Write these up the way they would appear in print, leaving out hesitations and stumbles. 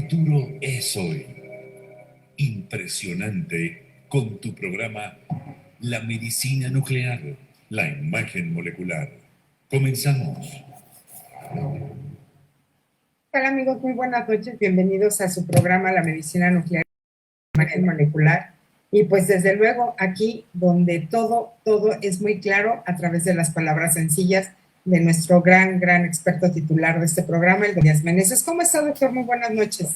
futuro es hoy. Impresionante con tu programa La medicina nuclear, la imagen molecular. Comenzamos. Hola amigos, muy buenas noches, bienvenidos a su programa La Medicina Nuclear y Imagen Molecular. Y pues desde luego aquí donde todo es muy claro a través de las palabras sencillas de nuestro gran experto titular de este programa, el doctor Díaz Meneses. ¿Cómo está, doctor? Muy buenas noches.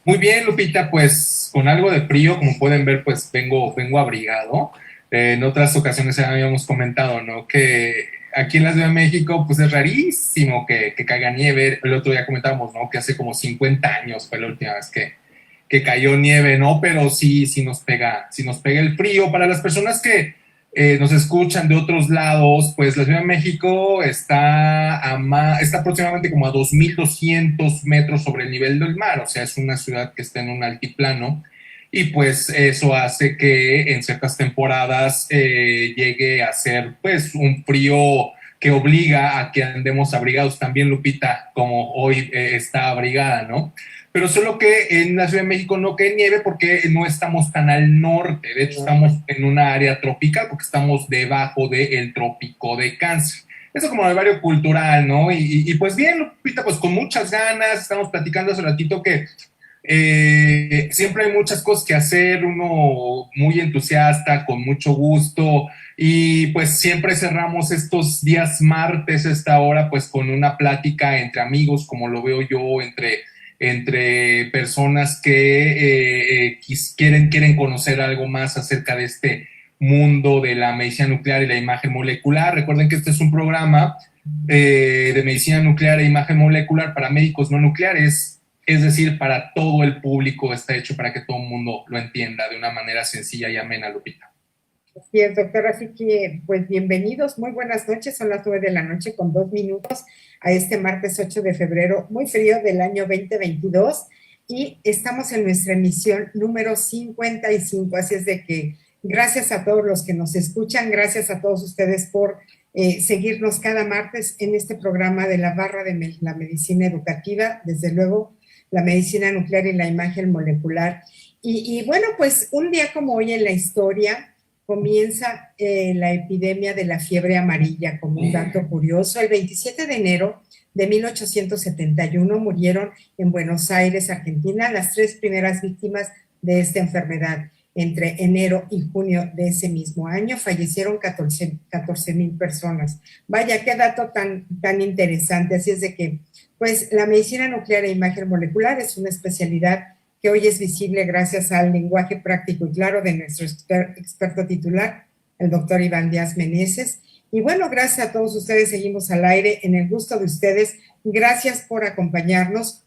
Muy bien, Lupita, pues con algo de frío, como pueden ver, pues vengo abrigado. En otras ocasiones ya habíamos comentado, ¿no? Que aquí en la Ciudad de México, pues es rarísimo que caiga nieve. El otro día comentábamos, ¿no? Que hace como 50 años fue la última vez que cayó nieve, ¿no? Pero sí nos pega el frío. Para las personas que nos escuchan de otros lados, pues la Ciudad de México está aproximadamente como a 2.200 metros sobre el nivel del mar, o sea, es una ciudad que está en un altiplano, y pues eso hace que en ciertas temporadas llegue a ser pues un frío que obliga a que andemos abrigados también, Lupita, como hoy está abrigada, ¿no? Pero solo que en la Ciudad de México no cae nieve porque no estamos tan al norte. De hecho, estamos en una área tropical porque estamos debajo del trópico de Cáncer. Eso como el barrio cultural, ¿no? Pues bien, Lupita, pues con muchas ganas. Estamos platicando hace ratito que siempre hay muchas cosas que hacer, uno muy entusiasta, con mucho gusto, y pues siempre cerramos estos días martes a esta hora pues con una plática entre amigos, como lo veo yo, entre personas que quieren conocer algo más acerca de este mundo de la medicina nuclear y la imagen molecular. Recuerden que este es un programa de medicina nuclear e imagen molecular para médicos no nucleares, es decir, para todo el público, está hecho para que todo el mundo lo entienda de una manera sencilla y amena, Lupita. Así es, doctor, así que pues bienvenidos, muy buenas noches, son las 9 de la noche con 2 minutos a este martes 8 de febrero, muy frío del año 2022, y estamos en nuestra emisión número 55, así es de que gracias a todos los que nos escuchan, gracias a todos ustedes por seguirnos cada martes en este programa de la barra de la medicina educativa, desde luego la medicina nuclear y la imagen molecular. Y bueno, pues un día como hoy en la historia comienza la epidemia de la fiebre amarilla, como un dato curioso. El 27 de enero de 1871 murieron en Buenos Aires, Argentina, las 3 primeras víctimas de esta enfermedad. Entre enero y junio de ese mismo año fallecieron 14,000 personas. Vaya, qué dato tan interesante. Así es de que, pues, la medicina nuclear e imagen molecular es una especialidad que hoy es visible gracias al lenguaje práctico y claro de nuestro experto titular, el doctor Iván Díaz Meneses. Y bueno, gracias a todos ustedes, seguimos al aire, en el gusto de ustedes. Gracias por acompañarnos.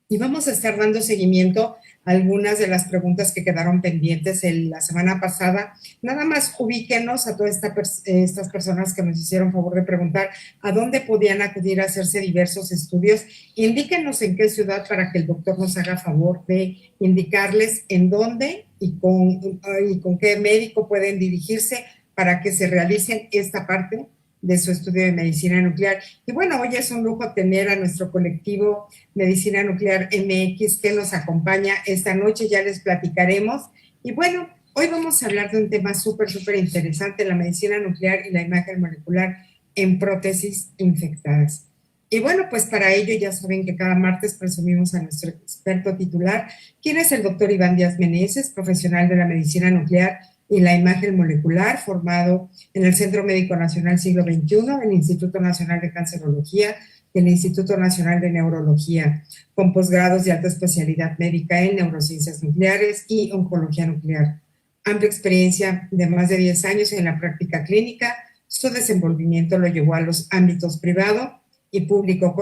Y vamos a estar dando seguimiento a algunas de las preguntas que quedaron pendientes la semana pasada. Nada más ubíquenos a todas estas personas que nos hicieron favor de preguntar a dónde podían acudir a hacerse diversos estudios. Indíquenos en qué ciudad para que el doctor nos haga favor de indicarles en dónde y con qué médico pueden dirigirse para que se realicen esta parte de su estudio de medicina nuclear. Y bueno, hoy es un lujo tener a nuestro colectivo Medicina Nuclear MX que nos acompaña esta noche, ya les platicaremos. Y bueno, hoy vamos a hablar de un tema súper interesante, la medicina nuclear y la imagen molecular en prótesis infectadas. Y bueno, pues para ello ya saben que cada martes presumimos a nuestro experto titular, quien es el doctor Iván Díaz Meneses, profesional de la medicina nuclear y la imagen molecular, formado en el Centro Médico Nacional Siglo XXI, el Instituto Nacional de Cancerología y el Instituto Nacional de Neurología, con posgrados de alta especialidad médica en neurociencias nucleares y oncología nuclear. Amplia experiencia de más de 10 años en la práctica clínica, su desenvolvimiento lo llevó a los ámbitos privado y público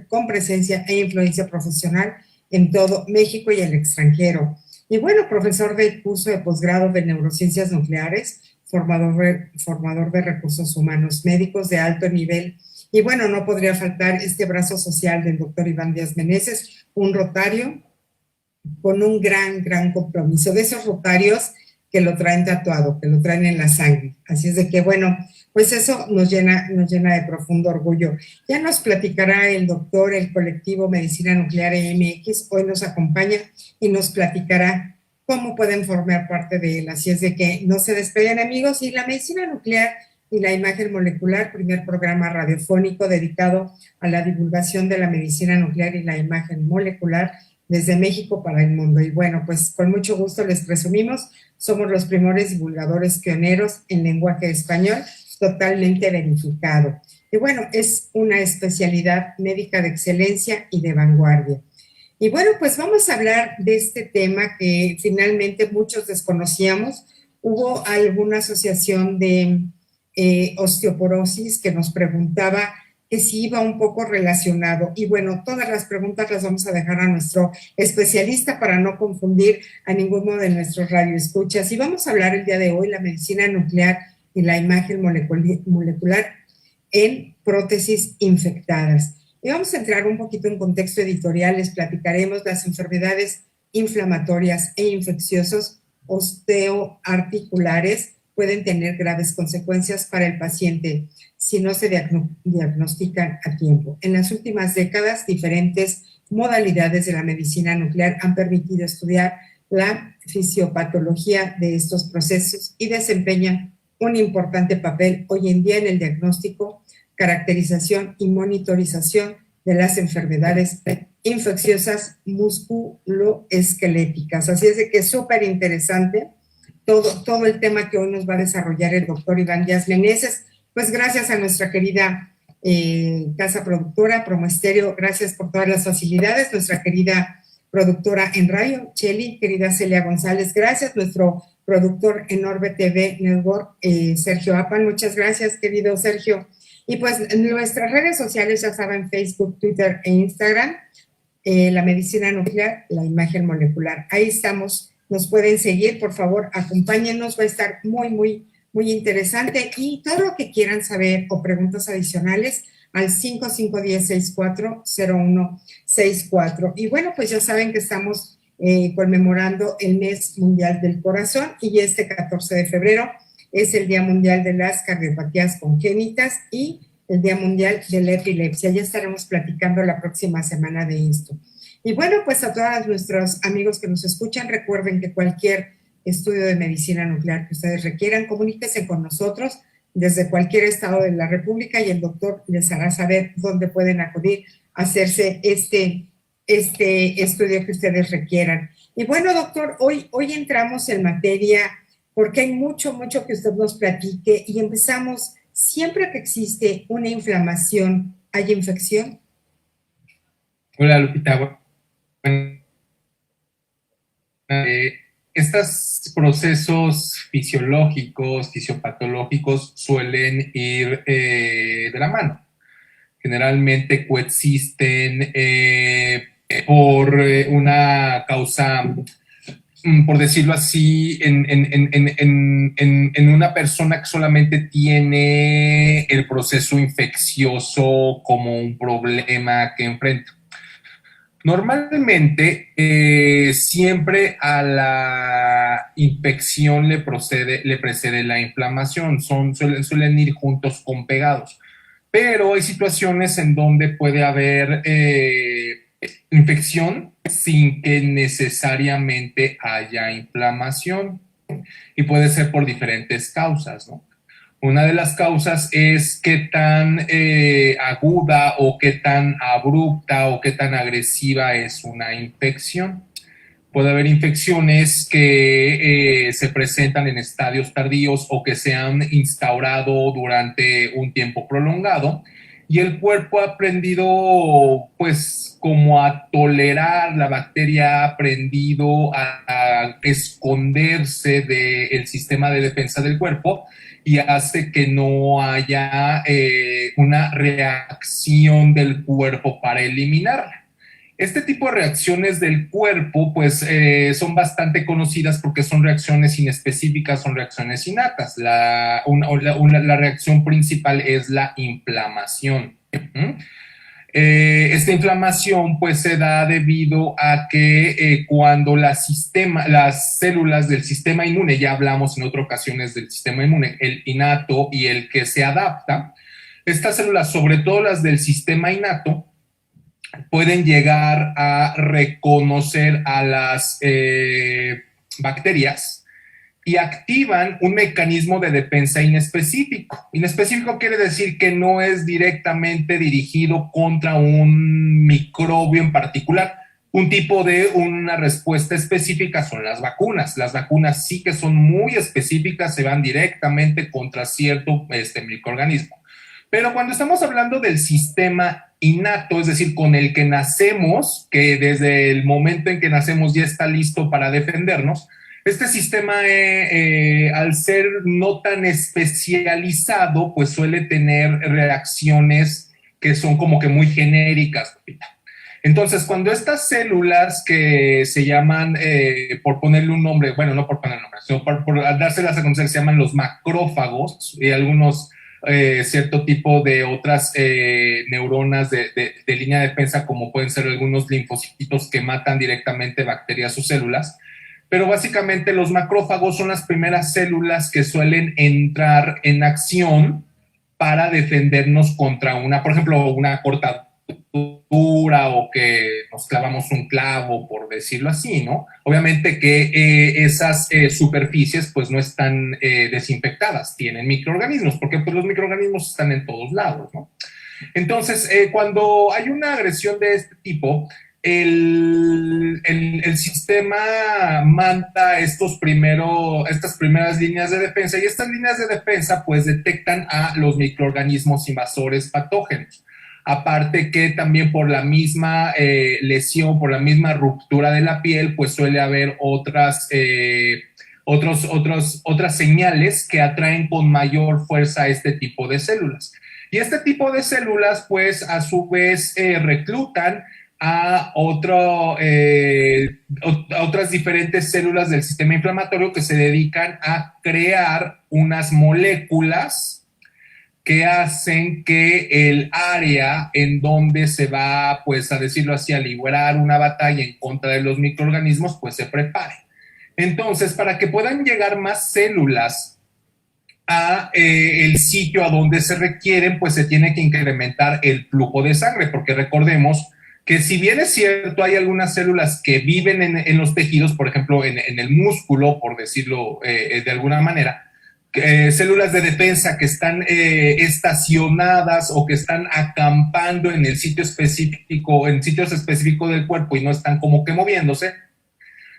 con presencia e influencia profesional en todo México y el extranjero. Y bueno, profesor del curso de posgrado de neurociencias nucleares, formador de recursos humanos médicos de alto nivel. Y bueno, no podría faltar este brazo social del doctor Iván Díaz Meneses, un rotario con un gran compromiso, de esos rotarios que lo traen tatuado, que lo traen en la sangre. Así es de que, bueno, pues eso nos llena de profundo orgullo. Ya nos platicará el doctor, el colectivo Medicina Nuclear MX, hoy nos acompaña y nos platicará cómo pueden formar parte de él. Así es de que no se despeguen, amigos, y la medicina nuclear y la imagen molecular, primer programa radiofónico dedicado a la divulgación de la medicina nuclear y la imagen molecular desde México para el mundo. Y bueno, pues con mucho gusto les presumimos, somos los primeros divulgadores pioneros en lenguaje español, totalmente verificado. Y bueno, es una especialidad médica de excelencia y de vanguardia. Y bueno, pues vamos a hablar de este tema que finalmente muchos desconocíamos. Hubo alguna asociación de osteoporosis que nos preguntaba que si iba un poco relacionado. Y bueno, todas las preguntas las vamos a dejar a nuestro especialista para no confundir a ninguno de nuestros radioescuchas. Y vamos a hablar el día de hoy la medicina nuclear y la imagen molecular en prótesis infectadas. Y vamos a entrar un poquito en contexto editorial, les platicaremos las enfermedades inflamatorias e infecciosas osteoarticulares pueden tener graves consecuencias para el paciente si no se diagnostican a tiempo. En las últimas décadas, diferentes modalidades de la medicina nuclear han permitido estudiar la fisiopatología de estos procesos y desempeñan un importante papel hoy en día en el diagnóstico, caracterización y monitorización de las enfermedades infecciosas musculoesqueléticas. Así es de que es súper interesante todo el tema que hoy nos va a desarrollar el doctor Iván Díaz Meneses. Pues gracias a nuestra querida casa productora, Promoestereo, gracias por todas las facilidades, nuestra querida productora en radio, Cheli, querida Celia González, gracias, nuestro productor en Orbe TV Network, Sergio Apan, muchas gracias, querido Sergio. Y pues en nuestras redes sociales, ya saben, Facebook, Twitter e Instagram, la medicina nuclear, la imagen molecular. Ahí estamos, nos pueden seguir, por favor, acompáñenos, va a estar muy interesante. Y todo lo que quieran saber o preguntas adicionales al 5510-640164. Y bueno, pues ya saben que estamos conmemorando el Mes Mundial del Corazón y este 14 de febrero es el Día Mundial de las Cardiopatías Congénitas y el Día Mundial de la Epilepsia. Ya estaremos platicando la próxima semana de esto. Y bueno, pues a todos nuestros amigos que nos escuchan, recuerden que cualquier estudio de medicina nuclear que ustedes requieran, comuníquense con nosotros desde cualquier estado de la República y el doctor les hará saber dónde pueden acudir a hacerse este estudio que ustedes requieran. Y bueno, doctor, hoy entramos en materia porque hay mucho que usted nos platique y empezamos, siempre que existe una inflamación, ¿hay infección? Hola, Lupita. Estos procesos fisiológicos, fisiopatológicos suelen ir de la mano. Generalmente coexisten por una causa, por decirlo así, en una persona que solamente tiene el proceso infeccioso como un problema que enfrenta. Normalmente, siempre a la infección le precede la inflamación, suelen ir juntos con pegados, pero hay situaciones en donde puede haber infección sin que necesariamente haya inflamación y puede ser por diferentes causas, ¿no? Una de las causas es qué tan aguda o qué tan abrupta o qué tan agresiva es una infección. Puede haber infecciones que se presentan en estadios tardíos o que se han instaurado durante un tiempo prolongado y el cuerpo ha aprendido pues como a tolerar, la bacteria ha aprendido a esconderse del sistema de defensa del cuerpo y hace que no haya una reacción del cuerpo para eliminarla. Este tipo de reacciones del cuerpo pues son bastante conocidas porque son reacciones inespecíficas, son reacciones innatas. La reacción principal es la inflamación. Esta inflamación pues se da debido a que cuando las células del sistema inmune, ya hablamos en otras ocasiones del sistema inmune, el innato y el que se adapta, estas células, sobre todo las del sistema innato, pueden llegar a reconocer a las bacterias y activan un mecanismo de defensa inespecífico. Inespecífico quiere decir que no es directamente dirigido contra un microbio en particular. Un tipo de una respuesta específica son las vacunas. Las vacunas sí que son muy específicas, se van directamente contra cierto microorganismo. Pero cuando estamos hablando del sistema innato, es decir, con el que nacemos, que desde el momento en que nacemos ya está listo para defendernos, este sistema, al ser no tan especializado, pues suele tener reacciones que son como que muy genéricas. Entonces, cuando estas células que se llaman, por ponerle un nombre, bueno, no por ponerle un nombre, sino por dárselas a conocer, se llaman los macrófagos y algunos cierto tipo de otras neuronas de línea de defensa, como pueden ser algunos linfocitos que matan directamente bacterias o células. Pero básicamente los macrófagos son las primeras células que suelen entrar en acción para defendernos contra por ejemplo, una cortadura o que nos clavamos un clavo, por decirlo así, ¿no? Obviamente que esas superficies pues no están desinfectadas, tienen microorganismos, porque pues los microorganismos están en todos lados, ¿no? Entonces, cuando hay una agresión de este tipo, el sistema manda estas primeras líneas de defensa, y estas líneas de defensa pues detectan a los microorganismos invasores patógenos. Aparte que también por la misma lesión, por la misma ruptura de la piel, pues suele haber otras señales que atraen con mayor fuerza a este tipo de células. Y este tipo de células, pues a su vez reclutan a otras diferentes células del sistema inflamatorio que se dedican a crear unas moléculas que hacen que el área en donde se va, pues a decirlo así, a librar una batalla en contra de los microorganismos, pues se prepare. Entonces, para que puedan llegar más células a el sitio a donde se requieren, pues se tiene que incrementar el flujo de sangre, porque recordemos que si bien es cierto, hay algunas células que viven en los tejidos, por ejemplo, en el músculo, por decirlo de alguna manera, células de defensa que están estacionadas o que están acampando en el sitio específico, en sitios específicos del cuerpo y no están como que moviéndose.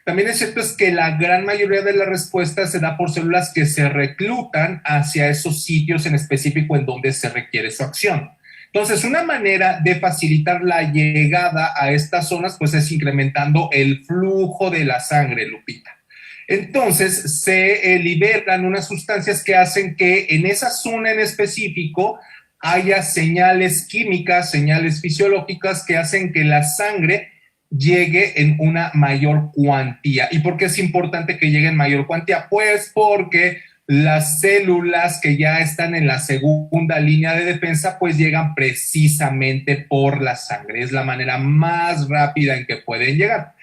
También es cierto es que la gran mayoría de la respuesta se da por células que se reclutan hacia esos sitios en específico en donde se requiere su acción. Entonces, una manera de facilitar la llegada a estas zonas, pues es incrementando el flujo de la sangre, Lupita. Entonces, se liberan unas sustancias que hacen que en esa zona en específico haya señales químicas, señales fisiológicas que hacen que la sangre llegue en una mayor cuantía. ¿Y por qué es importante que llegue en mayor cuantía? Pues porque las células que ya están en la segunda línea de defensa, pues llegan precisamente por la sangre. Es la manera más rápida en que pueden llegar.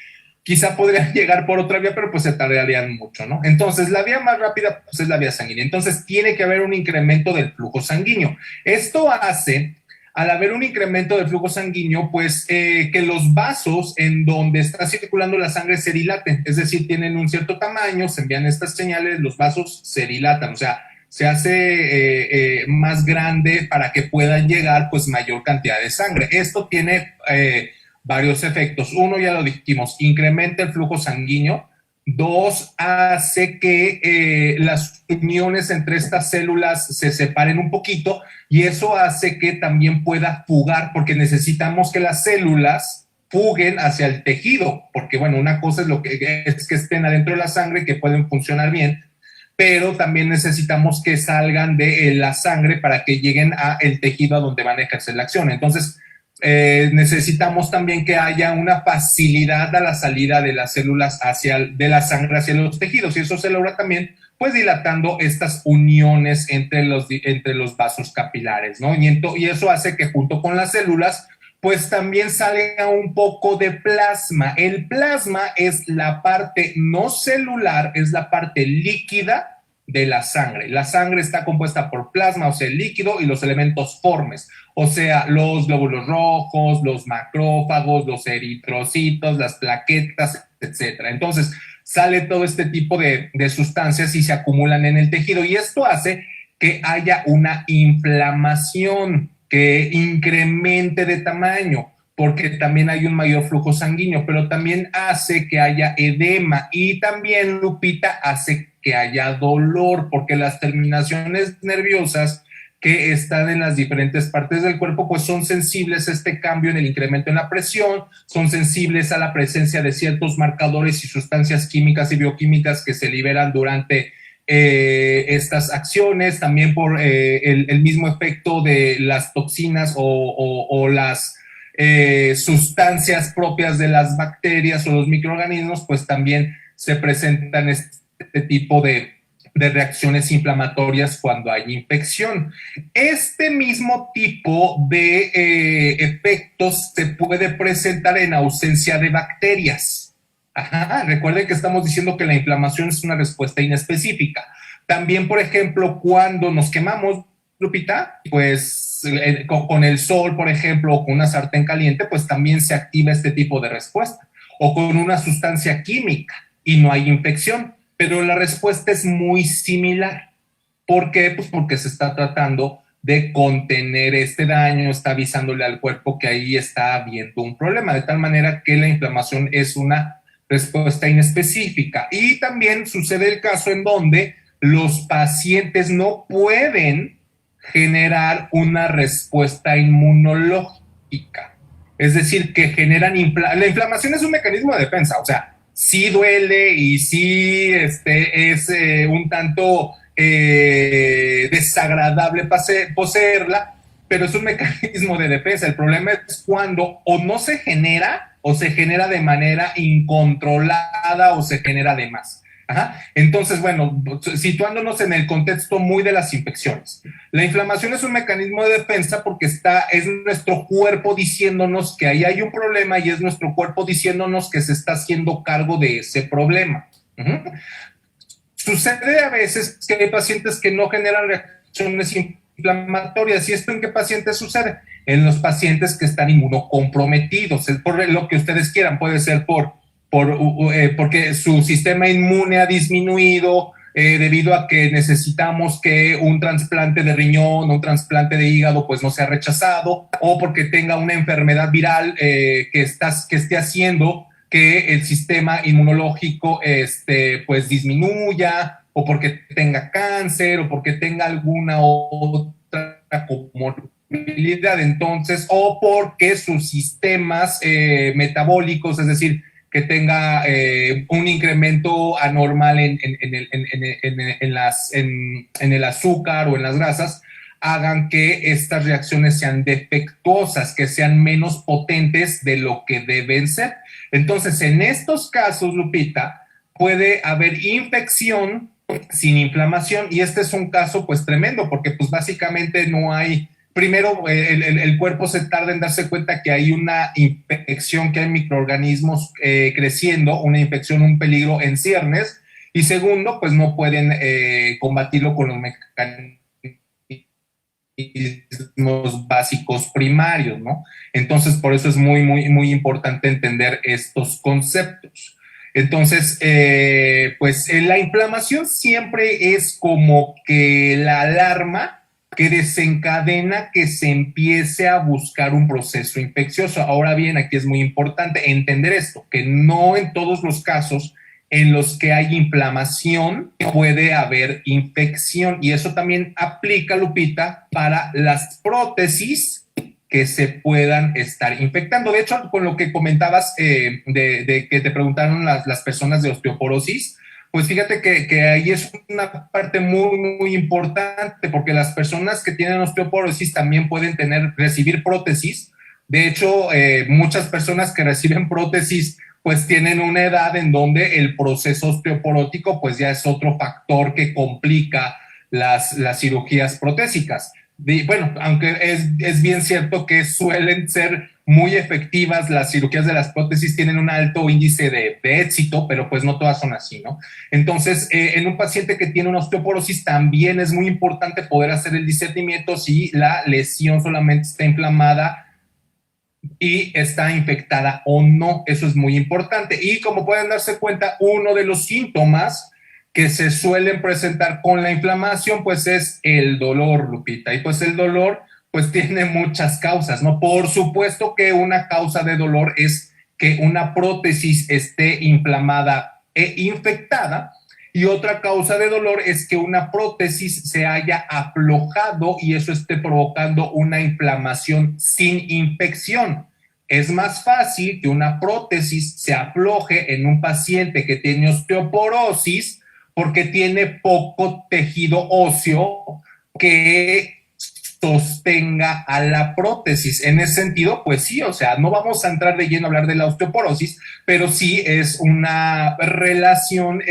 Quizá podrían llegar por otra vía, pero pues se tardarían mucho, ¿no? Entonces, la vía más rápida pues es la vía sanguínea. Entonces, tiene que haber un incremento del flujo sanguíneo. Esto hace, al haber un incremento del flujo sanguíneo, pues que los vasos en donde está circulando la sangre se dilaten, es decir, tienen un cierto tamaño, se envían estas señales, los vasos se dilatan, o sea, se hace más grande para que puedan llegar pues mayor cantidad de sangre. Esto tiene varios efectos. Uno, ya lo dijimos, incrementa el flujo sanguíneo. Dos, hace que las uniones entre estas células se separen un poquito y eso hace que también pueda fugar, porque necesitamos que las células fuguen hacia el tejido, porque bueno, una cosa es que estén adentro de la sangre, que pueden funcionar bien, pero también necesitamos que salgan de la sangre para que lleguen al tejido a donde van a ejercer la acción. Entonces, necesitamos también que haya una facilidad a la salida de las células de la sangre hacia los tejidos, y eso se logra también pues dilatando estas uniones entre los vasos capilares, ¿no? Y eso hace que junto con las células pues también sale un poco de plasma. El plasma es la parte no celular, es la parte líquida de la sangre. La sangre está compuesta por plasma, o sea, el líquido, y los elementos formes, o sea, los glóbulos rojos, los macrófagos, los eritrocitos, las plaquetas, etcétera. Entonces, sale todo este tipo de sustancias y se acumulan en el tejido, y esto hace que haya una inflamación que incremente de tamaño, porque también hay un mayor flujo sanguíneo, pero también hace que haya edema, y también, Lupita, hace que haya dolor, porque las terminaciones nerviosas que están en las diferentes partes del cuerpo, pues son sensibles a este cambio en el incremento en la presión, son sensibles a la presencia de ciertos marcadores y sustancias químicas y bioquímicas que se liberan durante estas acciones, también por el mismo efecto de las toxinas o las sustancias propias de las bacterias o los microorganismos, pues también se presentan este tipo de reacciones inflamatorias cuando hay infección. Este mismo tipo de efectos se puede presentar en ausencia de bacterias. Ajá, recuerden que estamos diciendo que la inflamación es una respuesta inespecífica. También, por ejemplo, cuando nos quemamos, Lupita, pues con el sol, por ejemplo, o con una sartén caliente, pues también se activa este tipo de respuesta. O con una sustancia química y no hay infección, pero la respuesta es muy similar. ¿Por qué? Pues porque se está tratando de contener este daño, está avisándole al cuerpo que ahí está habiendo un problema, de tal manera que la inflamación es una respuesta inespecífica. Y también sucede el caso en donde los pacientes no pueden generar una respuesta inmunológica. Es decir, que generan la inflamación es un mecanismo de defensa, o sea, sí duele y sí es un tanto desagradable poseerla, pero es un mecanismo de defensa. El problema es cuando o no se genera o se genera de manera incontrolada o se genera de más. Ajá. Entonces, bueno, situándonos en el contexto muy de las infecciones. La inflamación es un mecanismo de defensa porque es nuestro cuerpo diciéndonos que ahí hay un problema y es nuestro cuerpo diciéndonos que se está haciendo cargo de ese problema. Sucede a veces que hay pacientes que no generan reacciones inflamatorias. ¿Y esto en qué pacientes sucede? En los pacientes que están inmunocomprometidos, es por lo que ustedes quieran, puede ser porque su sistema inmune ha disminuido debido a que necesitamos que un trasplante de riñón o un trasplante de hígado pues no sea rechazado, o porque tenga una enfermedad viral que esté haciendo que el sistema inmunológico pues disminuya, o porque tenga cáncer, o porque tenga alguna otra comorbilidad, entonces, o porque sus sistemas metabólicos, es decir, que tenga un incremento anormal en el azúcar o en las grasas, hagan que estas reacciones sean defectuosas, que sean menos potentes de lo que deben ser. Entonces, en estos casos, Lupita, puede haber infección sin inflamación, y este es un caso pues tremendo, porque pues básicamente no hay, primero el cuerpo se tarda en darse cuenta que hay una infección, que hay microorganismos creciendo, una infección, un peligro en ciernes, y segundo, pues no pueden combatirlo con los mecanismos básicos primarios, ¿no? Entonces, por eso es muy, muy, muy importante entender estos conceptos. Entonces, pues la inflamación siempre es como que la alarma que desencadena que se empiece a buscar un proceso infeccioso. Ahora bien, aquí es muy importante entender esto, que no en todos los casos en los que hay inflamación puede haber infección, y eso también aplica, Lupita, para las prótesis que se puedan estar infectando. De hecho, con lo que comentabas de que te preguntaron las personas de osteoporosis, pues fíjate que ahí es una parte muy, muy importante, porque las personas que tienen osteoporosis también pueden recibir prótesis. De hecho, muchas personas que reciben prótesis pues tienen una edad en donde el proceso osteoporótico pues ya es otro factor que complica las cirugías protésicas. Bueno, aunque es bien cierto que suelen ser muy efectivas, las cirugías de las prótesis tienen un alto índice de éxito, pero pues no todas son así, ¿no? Entonces, en un paciente que tiene una osteoporosis también es muy importante poder hacer el discernimiento si la lesión solamente está inflamada y está infectada o no. Eso es muy importante. Y como pueden darse cuenta, uno de los síntomas que se suelen presentar con la inflamación, pues es el dolor, Lupita. Y pues el dolor, pues tiene muchas causas, ¿no? Por supuesto que una causa de dolor es que una prótesis esté inflamada e infectada, y otra causa de dolor es que una prótesis se haya aflojado y eso esté provocando una inflamación sin infección. Es más fácil que una prótesis se afloje en un paciente que tiene osteoporosis porque tiene poco tejido óseo que sostenga a la prótesis. En ese sentido, pues sí, o sea, no vamos a entrar de lleno a hablar de la osteoporosis, pero sí es una relación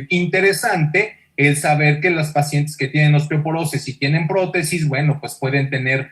interesante el saber que los pacientes que tienen osteoporosis y tienen prótesis, bueno, pues pueden tener,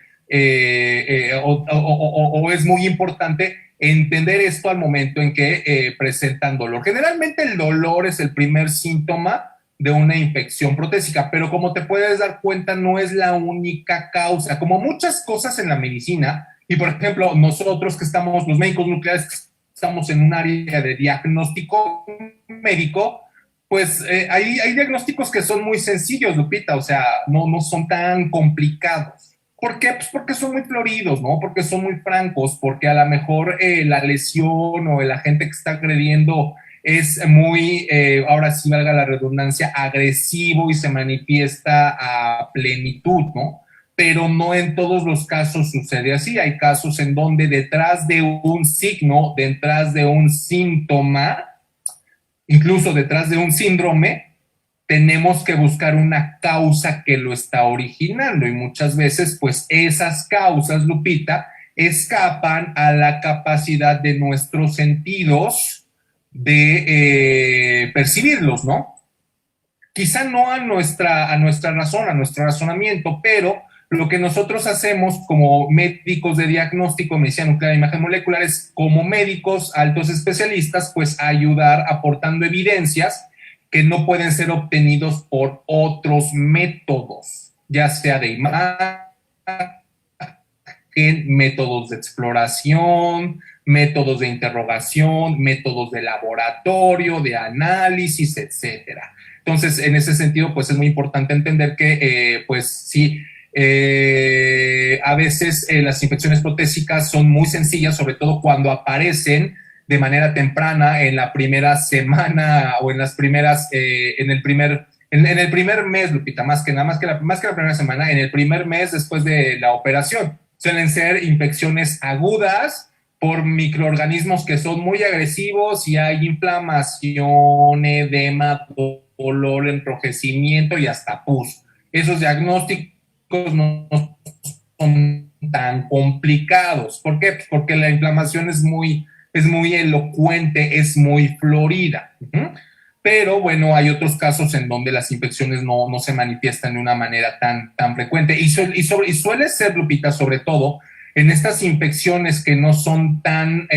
o es muy importante entender esto al momento en que presentan dolor. Generalmente el dolor es el primer síntoma de una infección protésica, pero como te puedes dar cuenta, no es la única causa. Como muchas cosas en la medicina, y por ejemplo, nosotros que estamos, los médicos nucleares, estamos en un área de diagnóstico médico, pues hay diagnósticos que son muy sencillos, Lupita, o sea, no son tan complicados. ¿Por qué? Pues porque son muy floridos, ¿no? Porque son muy francos, porque a lo mejor la lesión o el agente que está agrediendo es muy, ahora sí valga la redundancia, agresivo y se manifiesta a plenitud, ¿no? Pero no en todos los casos sucede así. Hay casos en donde detrás de un signo, detrás de un síntoma, incluso detrás de un síndrome, tenemos que buscar una causa que lo está originando y muchas veces, pues esas causas, Lupita, escapan a la capacidad de nuestros sentidos de percibirlos, ¿no? Quizá no a nuestra razón, a nuestro razonamiento, pero lo que nosotros hacemos como médicos de diagnóstico, medicina nuclear e imagen molecular es, como médicos altos especialistas, pues ayudar aportando evidencias que no pueden ser obtenidos por otros métodos, ya sea de imagen, métodos de exploración, métodos de interrogación, métodos de laboratorio, de análisis, etcétera. Entonces, en ese sentido, pues es muy importante entender que, pues sí, a veces las infecciones protésicas son muy sencillas, sobre todo cuando aparecen de manera temprana en la primera semana o en las primeras, en el primer mes, Lupita, más que la primera semana, en el primer mes después de la operación. Suelen ser infecciones agudas por microorganismos que son muy agresivos y hay inflamación, edema, dolor, enrojecimiento y hasta pus. Esos diagnósticos no son tan complicados. ¿Por qué? Pues porque la inflamación es muy elocuente, es muy florida. Pero bueno, hay otros casos en donde las infecciones no se manifiestan de una manera tan frecuente y suele ser, Lupita, sobre todo en estas infecciones que no son tan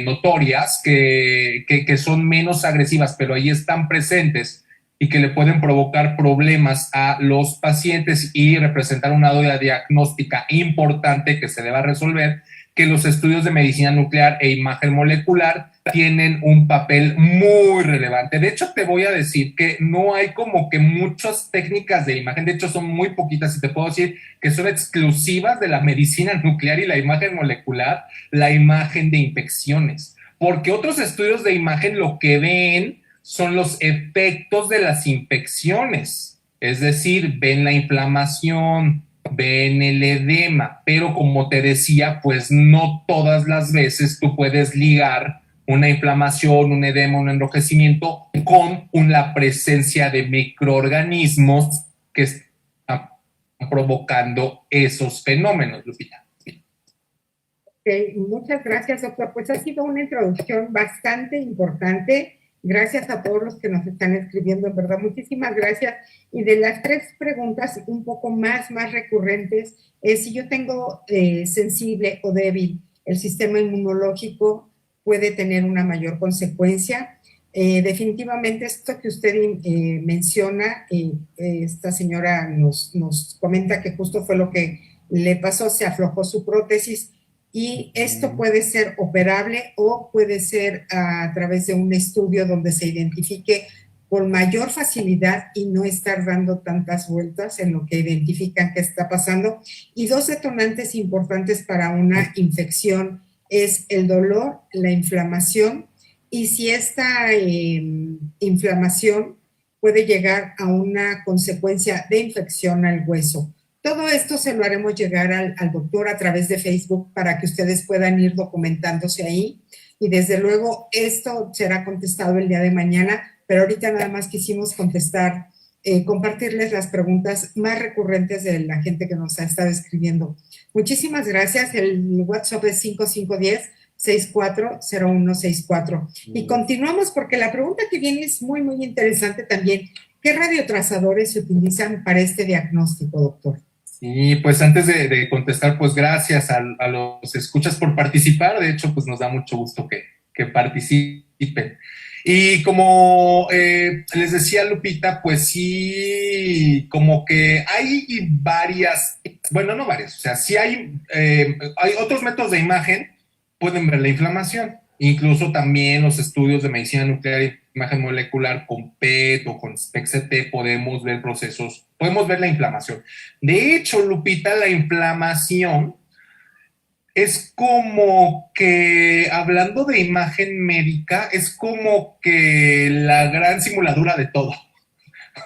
notorias, que son menos agresivas, pero ahí están presentes y que le pueden provocar problemas a los pacientes y representar una duda diagnóstica importante que se deba resolver, que los estudios de medicina nuclear e imagen molecular tienen un papel muy relevante. De hecho, te voy a decir que no hay como que muchas técnicas de imagen, de hecho son muy poquitas, y te puedo decir que son exclusivas de la medicina nuclear y la imagen molecular, la imagen de infecciones, porque otros estudios de imagen lo que ven son los efectos de las infecciones, es decir, ven la inflamación, ven el edema, pero como te decía, pues no todas las veces tú puedes ligar una inflamación, un edema, un enrojecimiento con la presencia de microorganismos que están provocando esos fenómenos, Lupita. Okay, muchas gracias, doctor. Pues ha sido una introducción bastante importante. Gracias a todos los que nos están escribiendo, en verdad, muchísimas gracias. Y de las 3 preguntas un poco más recurrentes, es si yo tengo sensible o débil el sistema inmunológico puede tener una mayor consecuencia. Definitivamente esto que usted menciona, esta señora nos comenta que justo fue lo que le pasó, se aflojó su prótesis y esto puede ser operable o puede ser a través de un estudio donde se identifique con mayor facilidad y no estar dando tantas vueltas en lo que identifican que está pasando. Y dos detonantes importantes para una infección es el dolor, la inflamación, y si esta inflamación puede llegar a una consecuencia de infección al hueso. Todo esto se lo haremos llegar al doctor a través de Facebook para que ustedes puedan ir documentándose ahí. Y desde luego esto será contestado el día de mañana, pero ahorita nada más quisimos compartirles las preguntas más recurrentes de la gente que nos ha estado escribiendo. Muchísimas gracias. El WhatsApp es 5510-640164. Y continuamos porque la pregunta que viene es muy, muy interesante también. ¿Qué radiotrazadores se utilizan para este diagnóstico, doctor? Sí, pues antes de contestar, pues gracias a los escuchas por participar. De hecho, pues nos da mucho gusto que participen. Y como les decía Lupita, pues sí, como que hay varias, bueno, no varias, o sea, sí hay otros métodos de imagen, pueden ver la inflamación. Incluso también los estudios de medicina nuclear y imagen molecular con PET o con SPECT podemos ver procesos, podemos ver la inflamación. De hecho, Lupita, la inflamación es como que, hablando de imagen médica, es como que la gran simuladura de todo.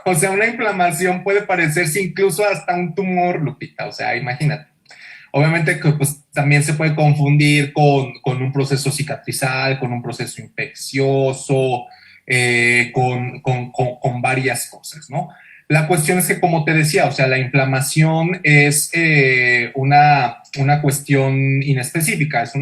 O sea, una inflamación puede parecerse incluso hasta un tumor, Lupita. O sea, imagínate. Obviamente que pues, también se puede confundir con un proceso cicatrizal, con un proceso infeccioso, con varias cosas, ¿no? La cuestión es que, como te decía, o sea, la inflamación es una cuestión inespecífica, es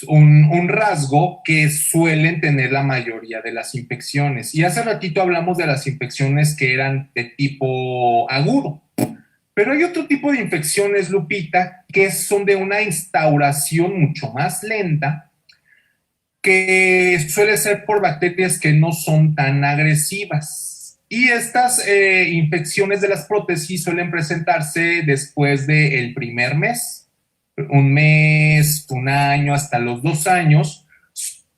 un rasgo que suelen tener la mayoría de las infecciones. Y hace ratito hablamos de las infecciones que eran de tipo agudo. Pero hay otro tipo de infecciones, Lupita, que son de una instauración mucho más lenta, que suele ser por bacterias que no son tan agresivas. Y estas infecciones de las prótesis suelen presentarse después del primer mes, un mes, un año, hasta los 2 años.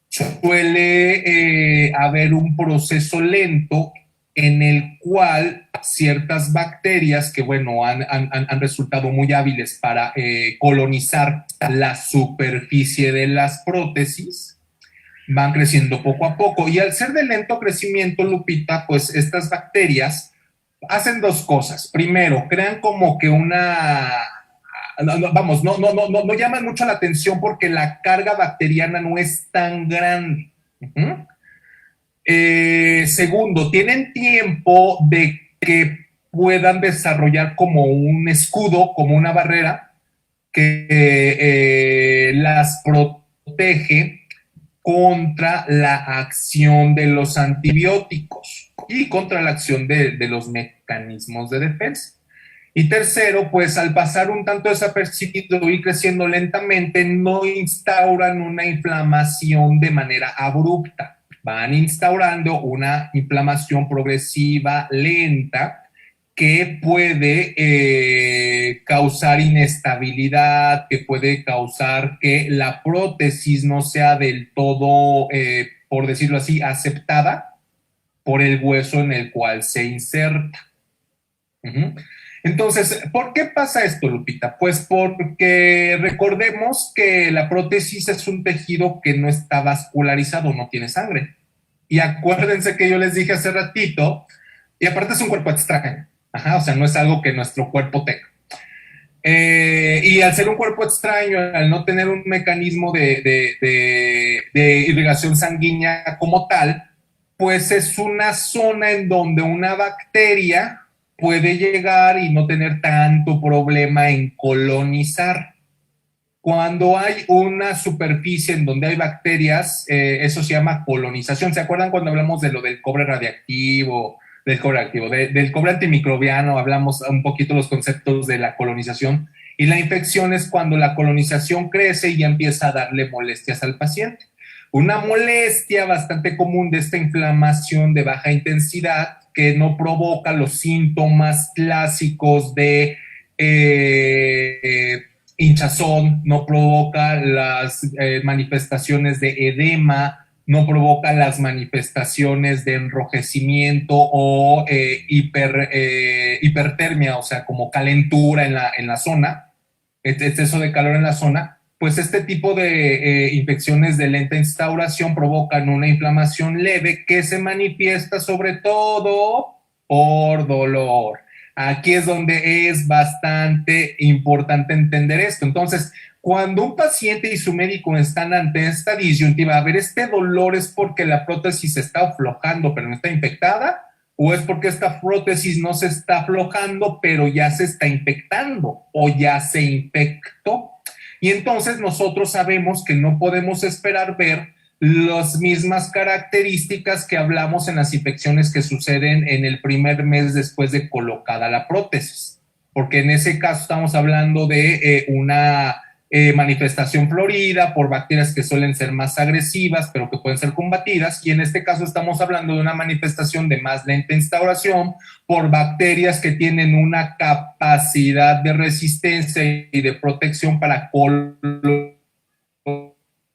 Suele haber un proceso lento en el cual ciertas bacterias que, bueno, han resultado muy hábiles para colonizar la superficie de las prótesis, van creciendo poco a poco. Y al ser de lento crecimiento, Lupita, pues estas bacterias hacen 2 cosas. Primero, crean como que no llaman mucho la atención porque la carga bacteriana no es tan grande. Segundo, tienen tiempo de que puedan desarrollar como un escudo, como una barrera que las protege contra la acción de los antibióticos y contra la acción de los mecanismos de defensa. Y tercero, pues al pasar un tanto desapercibido y creciendo lentamente, no instauran una inflamación de manera abrupta. Van instaurando una inflamación progresiva, lenta, que puede causar inestabilidad, que puede causar que la prótesis no sea del todo, por decirlo así, aceptada por el hueso en el cual se inserta. Entonces, ¿por qué pasa esto, Lupita? Pues porque recordemos que la prótesis es un tejido que no está vascularizado, no tiene sangre. Y acuérdense que yo les dije hace ratito, y aparte es un cuerpo extraño. O sea, no es algo que nuestro cuerpo tenga. Y al ser un cuerpo extraño, al no tener un mecanismo de irrigación sanguínea como tal, pues es una zona en donde una bacteria puede llegar y no tener tanto problema en colonizar. Cuando hay una superficie en donde hay bacterias, eso se llama colonización. ¿Se acuerdan cuando hablamos de lo del cobre radiactivo, Del cobre activo. Del cobre antimicrobiano hablamos un poquito los conceptos de la colonización, y la infección es cuando la colonización crece y ya empieza a darle molestias al paciente. Una molestia bastante común de esta inflamación de baja intensidad que no provoca los síntomas clásicos de hinchazón, no provoca las manifestaciones de edema, no provoca las manifestaciones de enrojecimiento o hipertermia, o sea, como calentura en la zona, exceso de calor en la zona. Pues este tipo de infecciones de lenta instauración provocan una inflamación leve que se manifiesta sobre todo por dolor. Aquí es donde es bastante importante entender esto. Entonces, cuando un paciente y su médico están ante esta disyuntiva, a ver, ¿este dolor es porque la prótesis se está aflojando pero no está infectada? ¿O es porque esta prótesis no se está aflojando pero ya se está infectando o ya se infectó? Y entonces nosotros sabemos que no podemos esperar ver las mismas características que hablamos en las infecciones que suceden en el primer mes después de colocada la prótesis, porque en ese caso estamos hablando de una manifestación florida por bacterias que suelen ser más agresivas, pero que pueden ser combatidas, y en este caso estamos hablando de una manifestación de más lenta instauración por bacterias que tienen una capacidad de resistencia y de protección para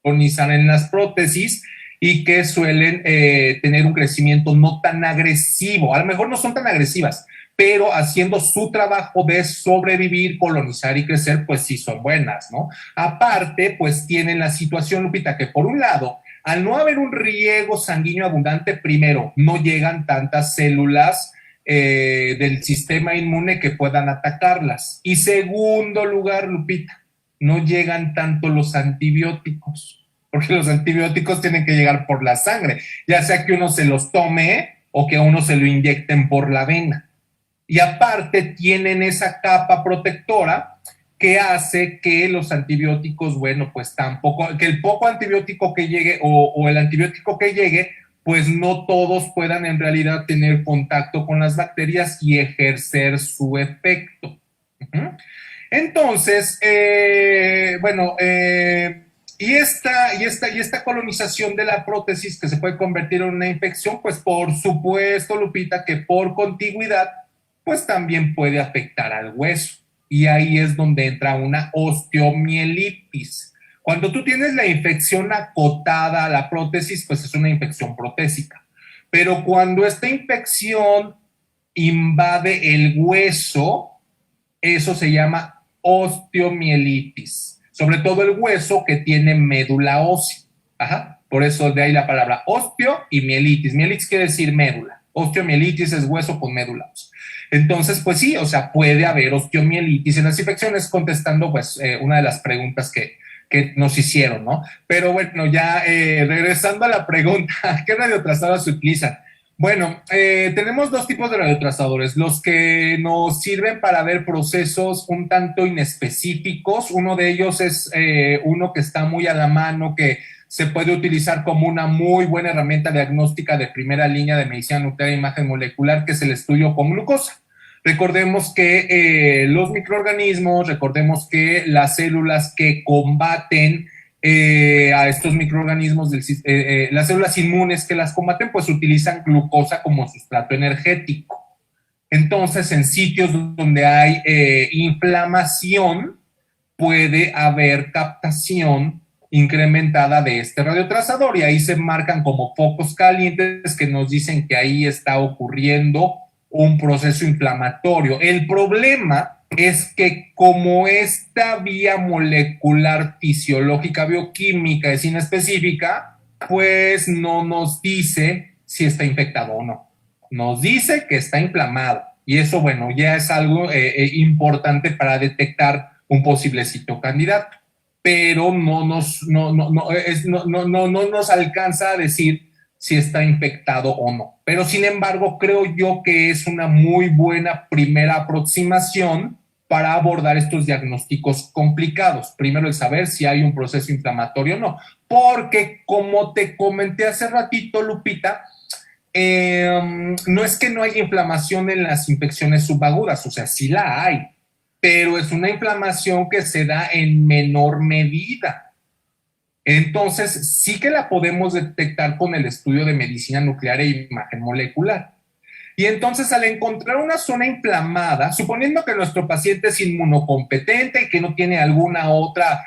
colonizar en las prótesis y que suelen tener un crecimiento no tan agresivo. A lo mejor no son tan agresivas, pero haciendo su trabajo de sobrevivir, colonizar y crecer, pues sí son buenas, ¿no? Aparte, pues tienen la situación, Lupita, que por un lado, al no haber un riego sanguíneo abundante, primero, no llegan tantas células del sistema inmune que puedan atacarlas. Y segundo lugar, Lupita, no llegan tanto los antibióticos, porque los antibióticos tienen que llegar por la sangre, ya sea que uno se los tome o que a uno se lo inyecten por la vena. Y aparte tienen esa capa protectora que hace que los antibióticos, bueno, pues tampoco, que el poco antibiótico que llegue o el antibiótico que llegue, pues no todos puedan en realidad tener contacto con las bacterias y ejercer su efecto. Entonces, y esta colonización de la prótesis que se puede convertir en una infección, pues por supuesto, Lupita, que por contigüidad, pues también puede afectar al hueso. Y ahí es donde entra una osteomielitis. Cuando tú tienes la infección acotada a la prótesis, pues es una infección protésica. Pero cuando esta infección invade el hueso, eso se llama osteomielitis. Sobre todo el hueso que tiene médula ósea. Ajá. Por eso de ahí la palabra osteo y mielitis. Mielitis quiere decir médula. Osteomielitis es hueso con médula ósea. Entonces, pues sí, o sea, puede haber osteomielitis en las infecciones, contestando pues una de las preguntas que nos hicieron, ¿no? Pero bueno, ya regresando a la pregunta, ¿qué radiotrazadoras se utilizan? Bueno, tenemos dos tipos de radiotrazadores, los que nos sirven para ver procesos un tanto inespecíficos. Uno de ellos es uno que está muy a la mano, que se puede utilizar como una muy buena herramienta diagnóstica de primera línea de medicina nuclear e imagen molecular, que es el estudio con glucosa. Recordemos que los microorganismos, recordemos que las células que combaten a estos microorganismos, las células inmunes que las combaten, pues utilizan glucosa como sustrato energético. Entonces, en sitios donde hay inflamación, puede haber captación incrementada de este radiotrazador, y ahí se marcan como focos calientes que nos dicen que ahí está ocurriendo un proceso inflamatorio. El problema es que como esta vía molecular fisiológica bioquímica es inespecífica, pues no nos dice si está infectado o no. Nos dice que está inflamado, y eso, bueno, ya es algo importante para detectar un posible citocandidato, pero no nos alcanza a decir si está infectado o no. Pero sin embargo, creo yo que es una muy buena primera aproximación para abordar estos diagnósticos complicados. Primero, el saber si hay un proceso inflamatorio o no, porque como te comenté hace ratito, Lupita, no es que no haya inflamación en las infecciones subagudas, o sea, sí la hay, pero es una inflamación que se da en menor medida. Entonces, sí que la podemos detectar con el estudio de medicina nuclear e imagen molecular. Y entonces, al encontrar una zona inflamada, suponiendo que nuestro paciente es inmunocompetente y que no tiene alguna otra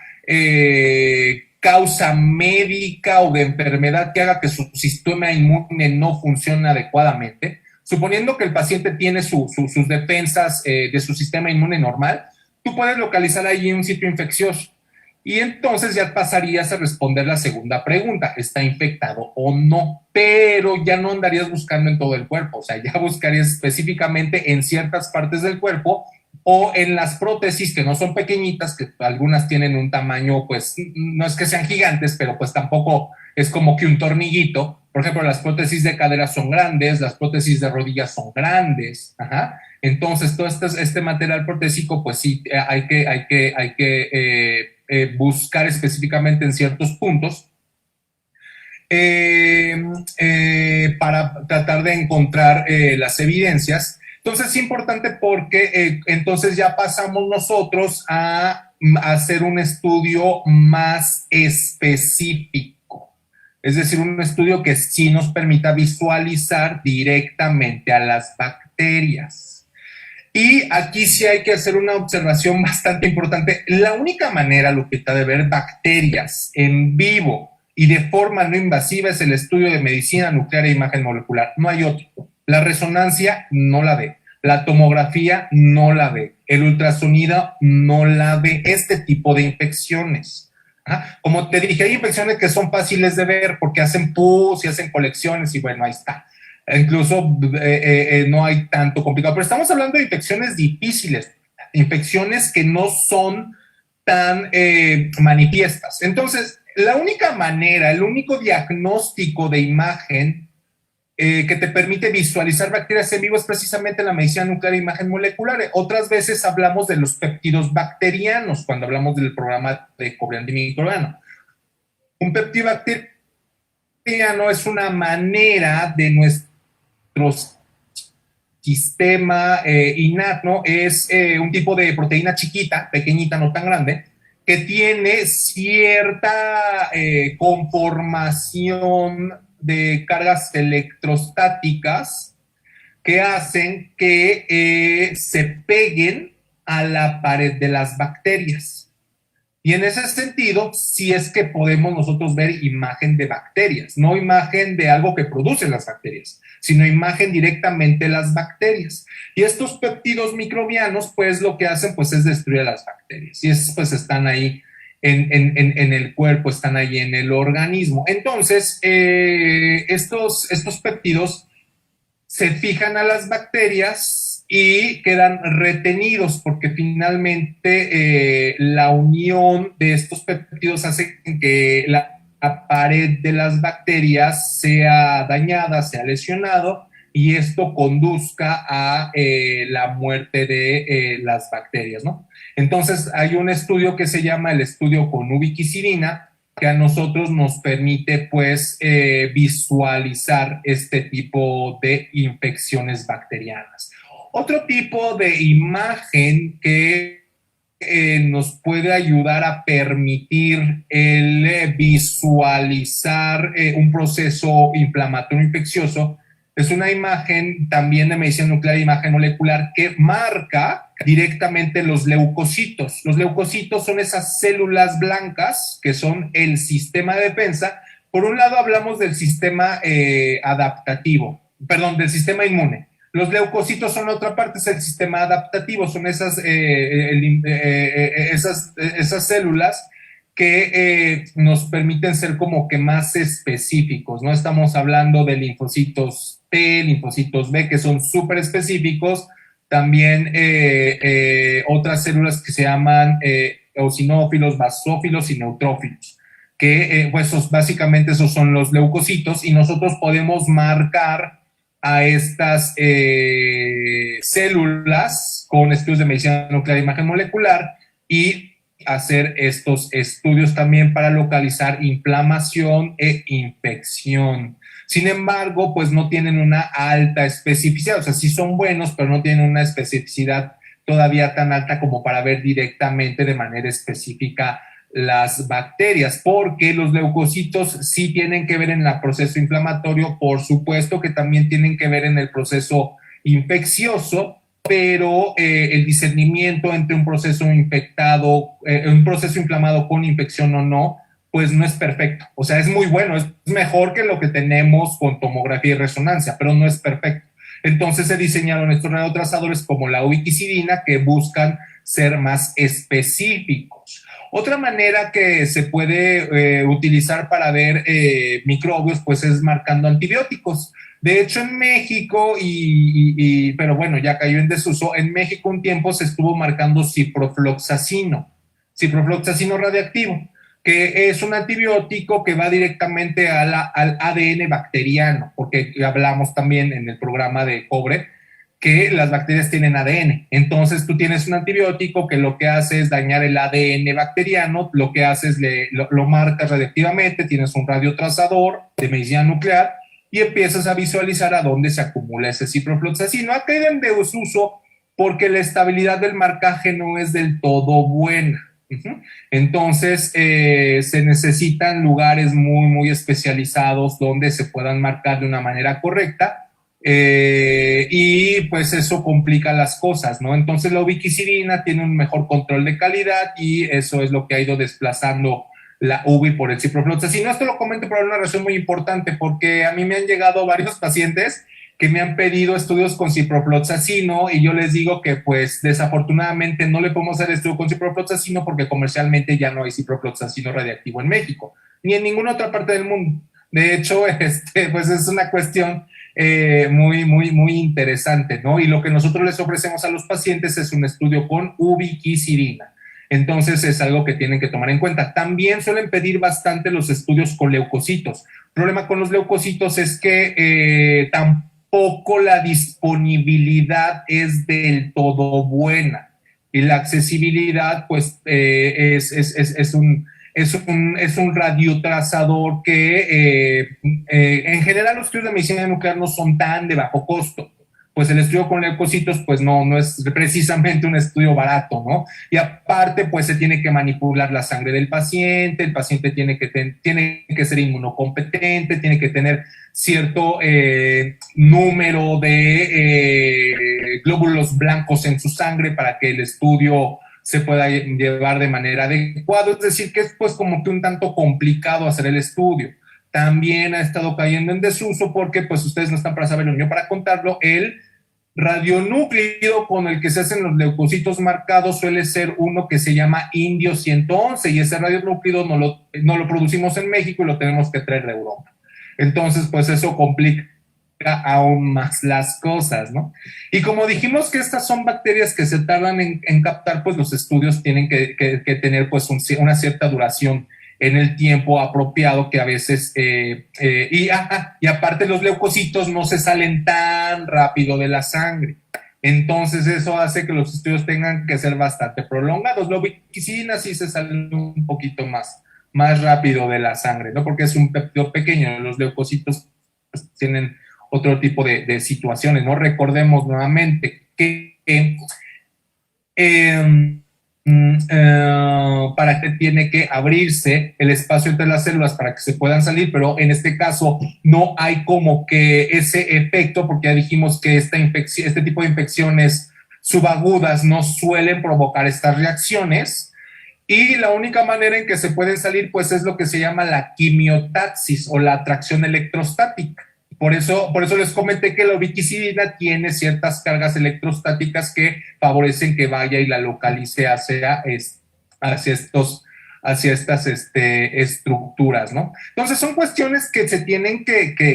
causa médica o de enfermedad que haga que su sistema inmune no funcione adecuadamente, suponiendo que el paciente tiene sus defensas de su sistema inmune normal, tú puedes localizar ahí un sitio infeccioso. Y entonces ya pasarías a responder la segunda pregunta, ¿está infectado o no? Pero ya no andarías buscando en todo el cuerpo, o sea, ya buscarías específicamente en ciertas partes del cuerpo o en las prótesis que no son pequeñitas, que algunas tienen un tamaño, pues no es que sean gigantes, pero pues tampoco es como que un tornillito. Por ejemplo, las prótesis de cadera son grandes, las prótesis de rodillas son grandes, ajá. Entonces, todo este material protésico, pues sí, hay que buscar específicamente en ciertos puntos para tratar de encontrar las evidencias. Entonces es importante porque entonces ya pasamos nosotros a hacer un estudio más específico, es decir, un estudio que sí nos permita visualizar directamente a las bacterias. Y aquí sí hay que hacer una observación bastante importante. La única manera, Lupita, de ver bacterias en vivo y de forma no invasiva es el estudio de medicina nuclear e imagen molecular. No hay otro. La resonancia no la ve. La tomografía no la ve. El ultrasonido no la ve. Este tipo de infecciones. ¿Ah? Como te dije, hay infecciones que son fáciles de ver porque hacen pus y hacen colecciones y bueno, ahí está. Incluso no hay tanto complicado. Pero estamos hablando de infecciones difíciles, infecciones que no son tan manifiestas. Entonces, la única manera, el único diagnóstico de imagen que te permite visualizar bacterias en vivo es precisamente la medicina nuclear e imagen molecular. Otras veces hablamos de los péptidos bacterianos cuando hablamos del programa de cobriante microbiano. Un péptido bacteriano es una manera de nuestro sistema innato, es un tipo de proteína chiquita, pequeñita, no tan grande, que tiene cierta conformación de cargas electrostáticas que hacen que se peguen a la pared de las bacterias. Y en ese sentido, sí es que podemos nosotros ver imagen de bacterias, no imagen de algo que producen las bacterias, sino imagen directamente de las bacterias. Y estos péptidos microbianos, pues lo que hacen pues es destruir a las bacterias. Y esos pues están ahí en el cuerpo, están ahí en el organismo. Entonces, estos péptidos se fijan a las bacterias y quedan retenidos porque finalmente la unión de estos péptidos hace que la pared de las bacterias sea dañada, sea lesionado y esto conduzca a la muerte de las bacterias, ¿no? Entonces hay un estudio que se llama el estudio con ubiquinona que a nosotros nos permite pues visualizar este tipo de infecciones bacterianas. Otro tipo de imagen que nos puede ayudar a permitir el visualizar un proceso inflamatorio infeccioso es una imagen también de medicina nuclear e imagen molecular que marca directamente los leucocitos. Los leucocitos son esas células blancas que son el sistema de defensa. Por un lado hablamos del sistema adaptativo, perdón, del sistema inmune. Los leucocitos son otra parte, es el sistema adaptativo, son esas células que nos permiten ser como que más específicos. No estamos hablando de linfocitos T, linfocitos B, que son súper específicos. También otras células que se llaman eosinófilos, basófilos y neutrófilos, que pues básicamente esos son los leucocitos y nosotros podemos marcar a estas células con estudios de medicina nuclear e imagen molecular y hacer estos estudios también para localizar inflamación e infección. Sin embargo, pues no tienen una alta especificidad, o sea, sí son buenos, pero no tienen una especificidad todavía tan alta como para ver directamente de manera específica las bacterias, porque los leucocitos sí tienen que ver en el proceso inflamatorio, por supuesto que también tienen que ver en el proceso infeccioso, pero el discernimiento entre un proceso infectado, un proceso inflamado con infección o no, pues no es perfecto. O sea, es muy bueno, es mejor que lo que tenemos con tomografía y resonancia, pero no es perfecto. Entonces se diseñaron estos radiotrazadores como la ubiquinona que buscan ser más específicos. Otra manera que se puede utilizar para ver microbios, pues es marcando antibióticos. De hecho, en México, pero bueno, ya cayó en desuso, en México un tiempo se estuvo marcando ciprofloxacino radiactivo, que es un antibiótico que va directamente al ADN bacteriano, porque hablamos también en el programa de cobre que las bacterias tienen ADN. Entonces tú tienes un antibiótico que lo que hace es dañar el ADN bacteriano, lo que hace es lo marcas radiactivamente, tienes un radiotrazador de medicina nuclear y empiezas a visualizar a dónde se acumula ese ciprofloxacino. Ha caído en desuso porque la estabilidad del marcaje no es del todo buena. Entonces se necesitan lugares muy, muy especializados donde se puedan marcar de una manera correcta. Y pues eso complica las cosas, ¿no? Entonces la ubiquinona tiene un mejor control de calidad y eso es lo que ha ido desplazando la UBI por el ciprofloxacino. Esto lo comento por una razón muy importante, porque a mí me han llegado varios pacientes que me han pedido estudios con ciprofloxacino y yo les digo que pues desafortunadamente no le podemos hacer estudio con ciprofloxacino porque comercialmente ya no hay ciprofloxacino radiactivo en México, ni en ninguna otra parte del mundo. De hecho, pues es una cuestión muy, muy, muy interesante, ¿no? Y lo que nosotros les ofrecemos a los pacientes es un estudio con ubiquinona. Entonces es algo que tienen que tomar en cuenta. También suelen pedir bastante los estudios con leucocitos. El problema con los leucocitos es que tampoco la disponibilidad es del todo buena y la accesibilidad pues es un radiotrazador que en general los estudios de medicina nuclear no son tan de bajo costo. Pues el estudio con leucocitos pues no es precisamente un estudio barato, ¿no? Y aparte pues se tiene que manipular la sangre del paciente, el paciente tiene que ser inmunocompetente, tiene que tener cierto número de glóbulos blancos en su sangre para que el estudio se pueda llevar de manera adecuada, es decir, que es pues como que un tanto complicado hacer el estudio. También ha estado cayendo en desuso porque pues ustedes no están para saberlo ni yo para contarlo, el radionúclido con el que se hacen los leucocitos marcados suele ser uno que se llama Indio 111 y ese radionúclido no lo producimos en México y lo tenemos que traer de Europa. Entonces pues eso complica aún más las cosas, ¿no? Y como dijimos que estas son bacterias que se tardan en captar, pues los estudios tienen que tener pues una cierta duración en el tiempo apropiado que a veces, y aparte los leucocitos no se salen tan rápido de la sangre. Entonces eso hace que los estudios tengan que ser bastante prolongados. La ubiquinona sí se sale un poquito más rápido de la sangre, ¿no? Porque es un péptido pequeño, los leucocitos pues, tienen otro tipo de situaciones, ¿no? Recordemos nuevamente que para que tiene que abrirse el espacio entre las células para que se puedan salir, pero en este caso no hay como que ese efecto, porque ya dijimos que este tipo de infecciones subagudas no suelen provocar estas reacciones, y la única manera en que se pueden salir pues es lo que se llama la quimiotaxis o la atracción electrostática. Por eso les comenté que la ubiquinona tiene ciertas cargas electrostáticas que favorecen que vaya y la localice hacia estas estructuras, ¿no? Entonces son cuestiones que se tienen que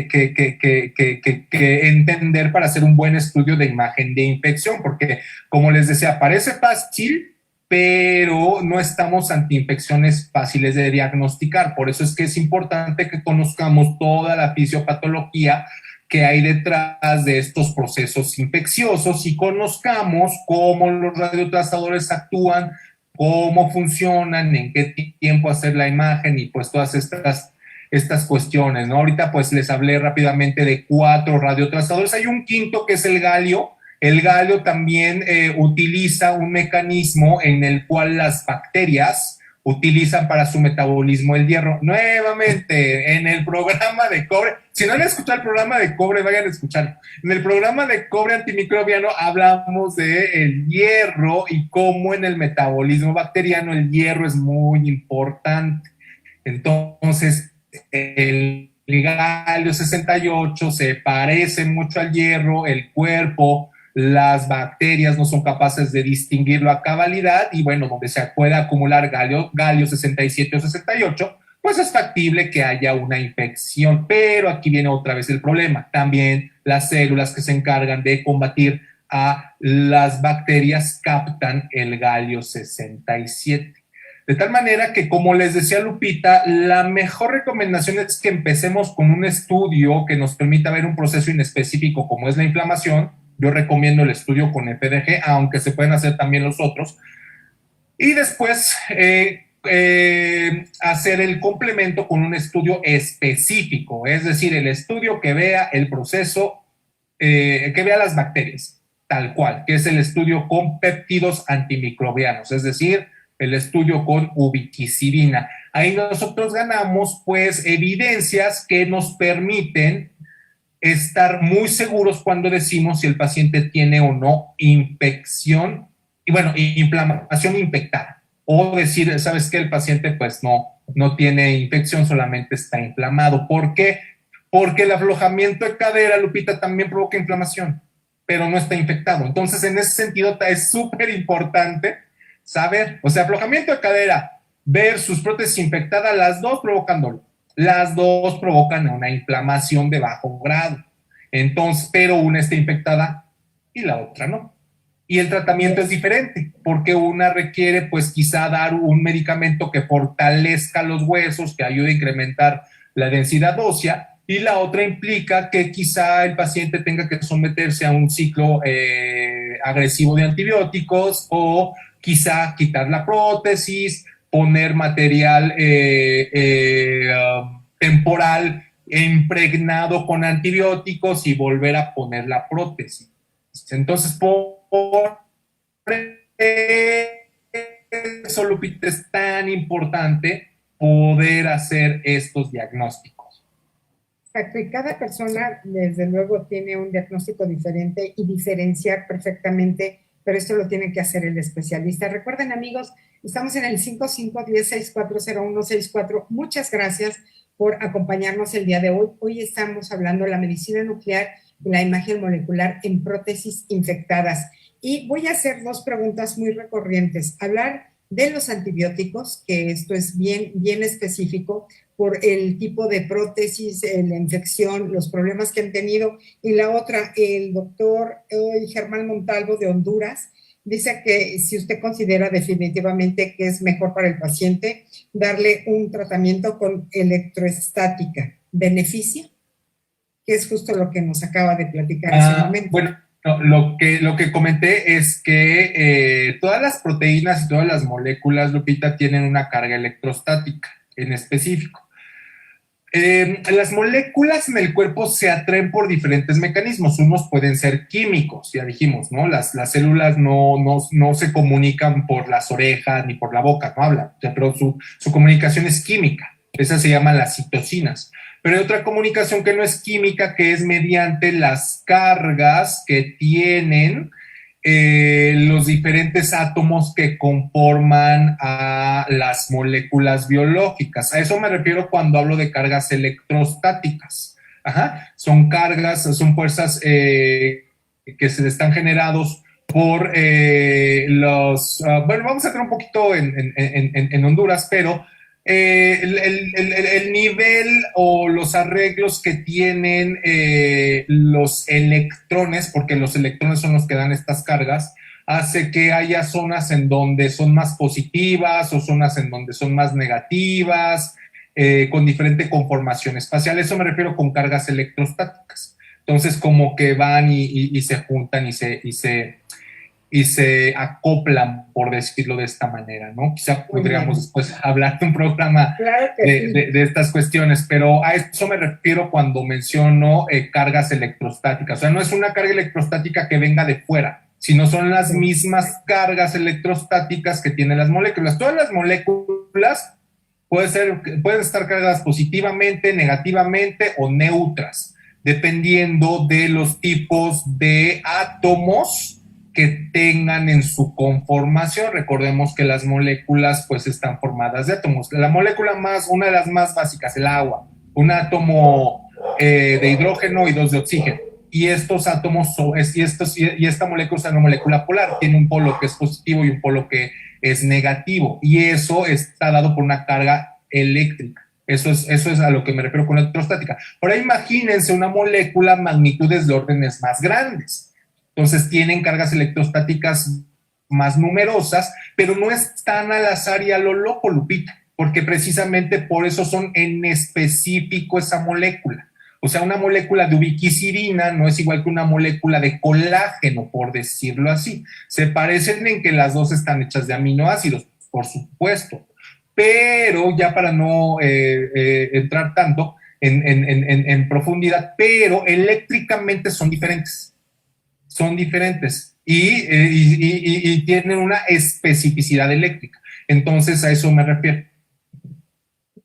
entender para hacer un buen estudio de imagen de infección, porque como les decía, parece fácil, pero no estamos ante infecciones fáciles de diagnosticar. Por eso es que es importante que conozcamos toda la fisiopatología que hay detrás de estos procesos infecciosos y conozcamos cómo los radiotrazadores actúan, cómo funcionan, en qué tiempo hacer la imagen y pues todas estas estas cuestiones, ¿no? Ahorita pues les hablé rápidamente de 4 radiotransladores. Hay un quinto que es el galio. El galio también utiliza un mecanismo en el cual las bacterias utilizan para su metabolismo el hierro. Nuevamente, en el programa de cobre, si no han escuchado el programa de cobre, vayan a escucharlo. En el programa de cobre antimicrobiano hablamos de el hierro y cómo en el metabolismo bacteriano el hierro es muy importante. Entonces, el galio 68 se parece mucho al hierro, el cuerpo, las bacterias no son capaces de distinguirlo a cabalidad y bueno, donde se puede acumular galio 67 o 68, pues es factible que haya una infección, pero aquí viene otra vez el problema. También las células que se encargan de combatir a las bacterias captan el galio 67. De tal manera que, como les decía Lupita, la mejor recomendación es que empecemos con un estudio que nos permita ver un proceso inespecífico como es la inflamación. Yo recomiendo el estudio con EPDG, aunque se pueden hacer también los otros. Y después hacer el complemento con un estudio específico, es decir, el estudio que vea el proceso, que vea las bacterias, tal cual, que es el estudio con péptidos antimicrobianos, es decir, el estudio con ubiquinona. Ahí nosotros ganamos, pues, evidencias que nos permiten estar muy seguros cuando decimos si el paciente tiene o no infección, y bueno, inflamación infectada, o decir, ¿sabes qué? El paciente, pues, no tiene infección, solamente está inflamado. ¿Por qué? Porque el aflojamiento de cadera, Lupita, también provoca inflamación, pero no está infectado. Entonces, en ese sentido, es súper importante saber, o sea, aflojamiento de cadera versus prótesis infectada, las dos provocan dolor, las dos provocan una inflamación de bajo grado. Entonces, pero una está infectada y la otra no. Y el tratamiento es diferente, porque una requiere, pues, quizá dar un medicamento que fortalezca los huesos, que ayude a incrementar la densidad ósea, y la otra implica que quizá el paciente tenga que someterse a un ciclo agresivo de antibióticos o quizá quitar la prótesis, poner material temporal impregnado con antibióticos y volver a poner la prótesis. Entonces, por eso, Lupita, es tan importante poder hacer estos diagnósticos. Exacto, y cada persona, desde luego, tiene un diagnóstico diferente y diferenciar perfectamente, pero esto lo tiene que hacer el especialista. Recuerden, amigos, estamos en el 5510-640164. Muchas gracias por acompañarnos el día de hoy. Hoy estamos hablando de la medicina nuclear y la imagen molecular en prótesis infectadas. Y voy a hacer 2 preguntas muy recurrentes. Hablar de los antibióticos, que esto es bien específico por el tipo de prótesis, la infección, los problemas que han tenido. Y la otra, el doctor Germán Montalvo de Honduras dice que si usted considera definitivamente que es mejor para el paciente darle un tratamiento con electroestática, ¿beneficia? Que es justo lo que nos acaba de platicar hace un momento. Bueno, no, lo que comenté es que todas las proteínas y todas las moléculas, Lupita, tienen una carga electrostática en específico. Las moléculas en el cuerpo se atraen por diferentes mecanismos. Unos pueden ser químicos, ya dijimos, ¿no? Las células no se comunican por las orejas ni por la boca, no hablan, o sea, pero su comunicación es química. Esas se llaman las citocinas. Pero hay otra comunicación que no es química, que es mediante las cargas que tienen los diferentes átomos que conforman a las moléculas biológicas. A eso me refiero cuando hablo de cargas electrostáticas. Ajá. Son cargas, son fuerzas que se están generados por bueno, vamos a entrar un poquito en Honduras, pero el nivel o los arreglos que tienen los electrones, porque los electrones son los que dan estas cargas, hace que haya zonas en donde son más positivas o zonas en donde son más negativas, con diferente conformación espacial. Eso me refiero con cargas electrostáticas. Entonces, como que van y se juntan y se y se acoplan, por decirlo de esta manera, ¿no? Quizá Muy podríamos bien. después hablar de un programa Claro que sí. de estas cuestiones, pero a eso me refiero cuando menciono cargas electrostáticas. O sea, no es una carga electrostática que venga de fuera, sino son las Sí. mismas cargas electrostáticas que tienen las moléculas. Todas las moléculas pueden estar cargadas positivamente, negativamente o neutras, dependiendo de los tipos de átomos que tengan en su conformación. Recordemos que las moléculas pues están formadas de átomos. La molécula una de las más básicas, el agua, un átomo de hidrógeno y dos de oxígeno. Y estos átomos y esta molécula es una molécula polar, tiene un polo que es positivo y un polo que es negativo, y eso está dado por una carga eléctrica. Eso es a lo que me refiero con electrostática. Ahora imagínense una molécula magnitudes de órdenes más grandes. Entonces tienen cargas electrostáticas más numerosas, pero no están al azar y a lo loco, Lupita, porque precisamente por eso son en específico esa molécula. O sea, una molécula de ubiquicidina no es igual que una molécula de colágeno, por decirlo así. Se parecen en que las dos están hechas de aminoácidos, por supuesto, pero ya para no entrar tanto en profundidad, pero eléctricamente son diferentes. Son diferentes y tienen una especificidad eléctrica. Entonces, a eso me refiero.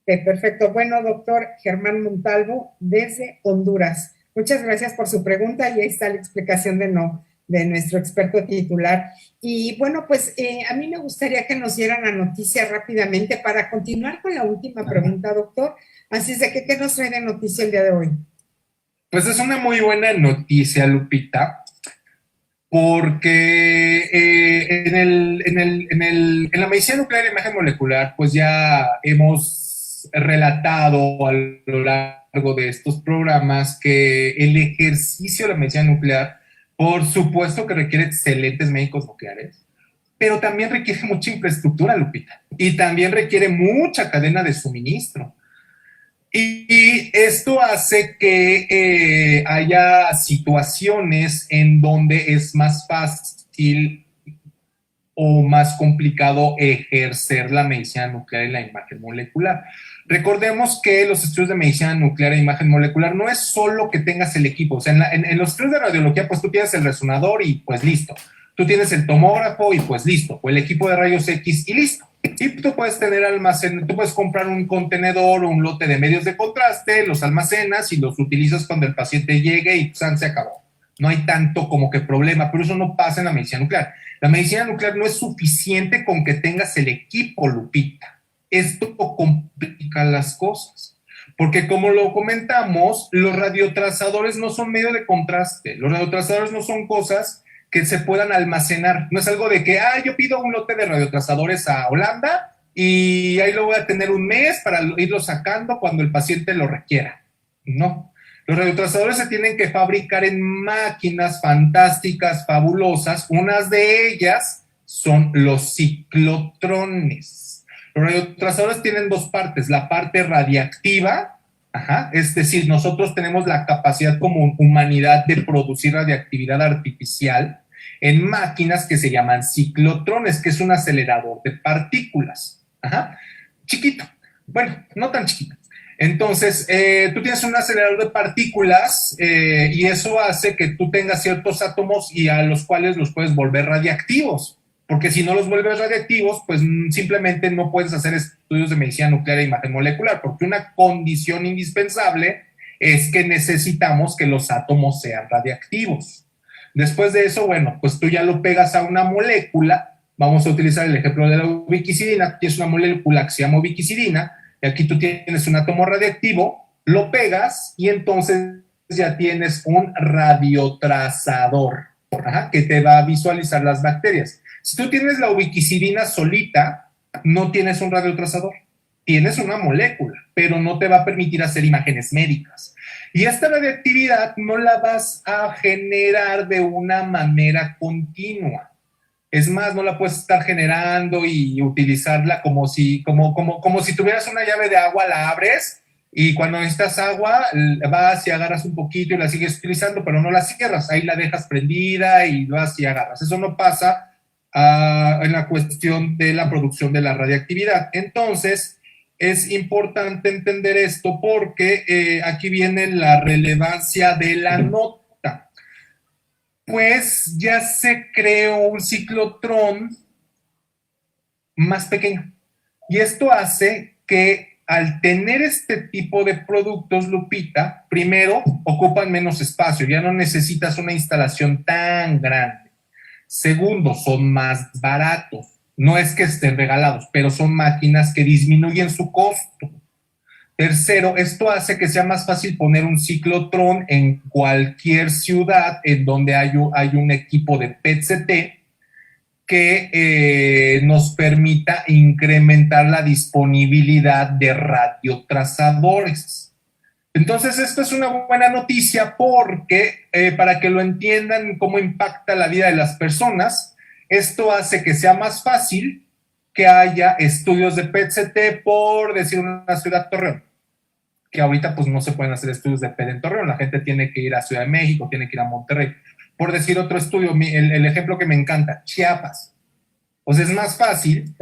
Perfecto. Bueno, doctor Germán Montalvo, desde Honduras. Muchas gracias por su pregunta y ahí está la explicación de nuestro experto titular. Y bueno, pues a mí me gustaría que nos dieran la noticia rápidamente para continuar con la última pregunta, doctor. Así es de que, ¿qué nos trae de noticia el día de hoy? Pues es una muy buena noticia, Lupita, porque en la medicina nuclear y imagen molecular, pues ya hemos relatado a lo largo de estos programas que el ejercicio de la medicina nuclear, por supuesto que requiere excelentes médicos nucleares, pero también requiere mucha infraestructura, Lupita, y también requiere mucha cadena de suministro. Y esto hace que haya situaciones en donde es más fácil o más complicado ejercer la medicina nuclear y la imagen molecular. Recordemos que los estudios de medicina nuclear e imagen molecular no es solo que tengas el equipo, o sea, en los estudios de radiología, pues tú tienes el resonador y pues listo. Tú tienes el tomógrafo y pues listo, o el equipo de rayos X y listo. Y tú puedes tener tú puedes comprar un contenedor o un lote de medios de contraste, los almacenas y los utilizas cuando el paciente llegue y pues, se acabó. No hay tanto como que problema, pero eso no pasa en la medicina nuclear. La medicina nuclear no es suficiente con que tengas el equipo, Lupita. Esto complica las cosas. Porque como lo comentamos, los radiotrazadores no son medio de contraste. Los radiotrazadores no son cosas que se puedan almacenar. No es algo de que, yo pido un lote de radiotrazadores a Holanda y ahí lo voy a tener un mes para irlo sacando cuando el paciente lo requiera. No. Los radiotrazadores se tienen que fabricar en máquinas fantásticas, fabulosas. Unas de ellas son los ciclotrones. Los radiotrazadores tienen dos partes, la parte radiactiva, es decir, nosotros tenemos la capacidad como humanidad de producir radiactividad artificial en máquinas que se llaman ciclotrones, que es un acelerador de partículas. Chiquito, bueno, no tan chiquito. Entonces, tú tienes un acelerador de partículas y eso hace que tú tengas ciertos átomos y a los cuales los puedes volver radiactivos, porque si no los vuelves radiactivos, pues simplemente no puedes hacer estudios de medicina nuclear e imagen molecular, porque una condición indispensable es que necesitamos que los átomos sean radiactivos. Después de eso, bueno, pues tú ya lo pegas a una molécula. Vamos a utilizar el ejemplo de la ubiquicidina. Tienes una molécula que se llama ubiquicidina, y aquí tú tienes un átomo radiactivo, lo pegas y entonces ya tienes un radiotrazador que te va a visualizar las bacterias. Si tú tienes la ubiquicidina solita, no tienes un radiotrazador, tienes una molécula, pero no te va a permitir hacer imágenes médicas. Y esta radioactividad no la vas a generar de una manera continua. Es más, no la puedes estar generando y utilizarla como si tuvieras una llave de agua, la abres y cuando necesitas agua, vas y agarras un poquito y la sigues utilizando, pero no la cierras, ahí la dejas prendida y vas y agarras. Eso no pasa en la cuestión de la producción de la radiactividad. Entonces, es importante entender esto porque aquí viene la relevancia de la nota. Pues ya se creó un ciclotrón más pequeño. Y esto hace que al tener este tipo de productos, Lupita, primero ocupan menos espacio, ya no necesitas una instalación tan grande. Segundo, son más baratos. No es que estén regalados, pero son máquinas que disminuyen su costo. Tercero, esto hace que sea más fácil poner un ciclotrón en cualquier ciudad en donde hay un equipo de PET-CT que nos permita incrementar la disponibilidad de radiotrazadores. Entonces, esto es una buena noticia porque, para que lo entiendan cómo impacta la vida de las personas, esto hace que sea más fácil que haya estudios de PET-CT, por decir una ciudad, Torreón, que ahorita pues no se pueden hacer estudios de PET en Torreón, la gente tiene que ir a Ciudad de México, tiene que ir a Monterrey. Por decir otro estudio, el ejemplo que me encanta, Chiapas. O sea, es más fácil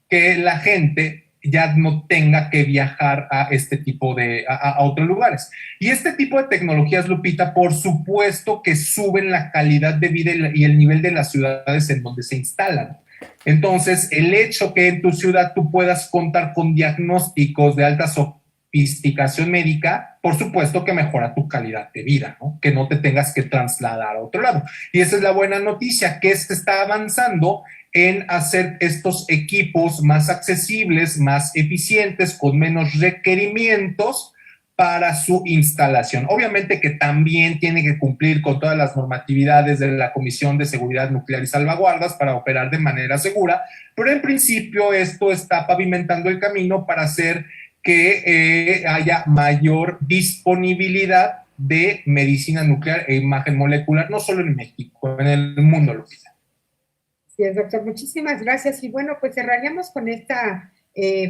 que la gente ya no tenga que viajar a este tipo a otros lugares. Y este tipo de tecnologías, Lupita, por supuesto que suben la calidad de vida y el nivel de las ciudades en donde se instalan. Entonces, el hecho que en tu ciudad tú puedas contar con diagnósticos de alta sofisticación médica, por supuesto que mejora tu calidad de vida, ¿no? Que no te tengas que trasladar a otro lado. Y esa es la buena noticia, que se está avanzando en hacer estos equipos más accesibles, más eficientes, con menos requerimientos para su instalación. Obviamente que también tiene que cumplir con todas las normatividades de la Comisión de Seguridad Nuclear y Salvaguardas para operar de manera segura, pero en principio esto está pavimentando el camino para hacer que haya mayor disponibilidad de medicina nuclear e imagen molecular, no solo en México, en el mundo, Lupita. Sí, doctor, muchísimas gracias. Y bueno, pues cerraríamos con esta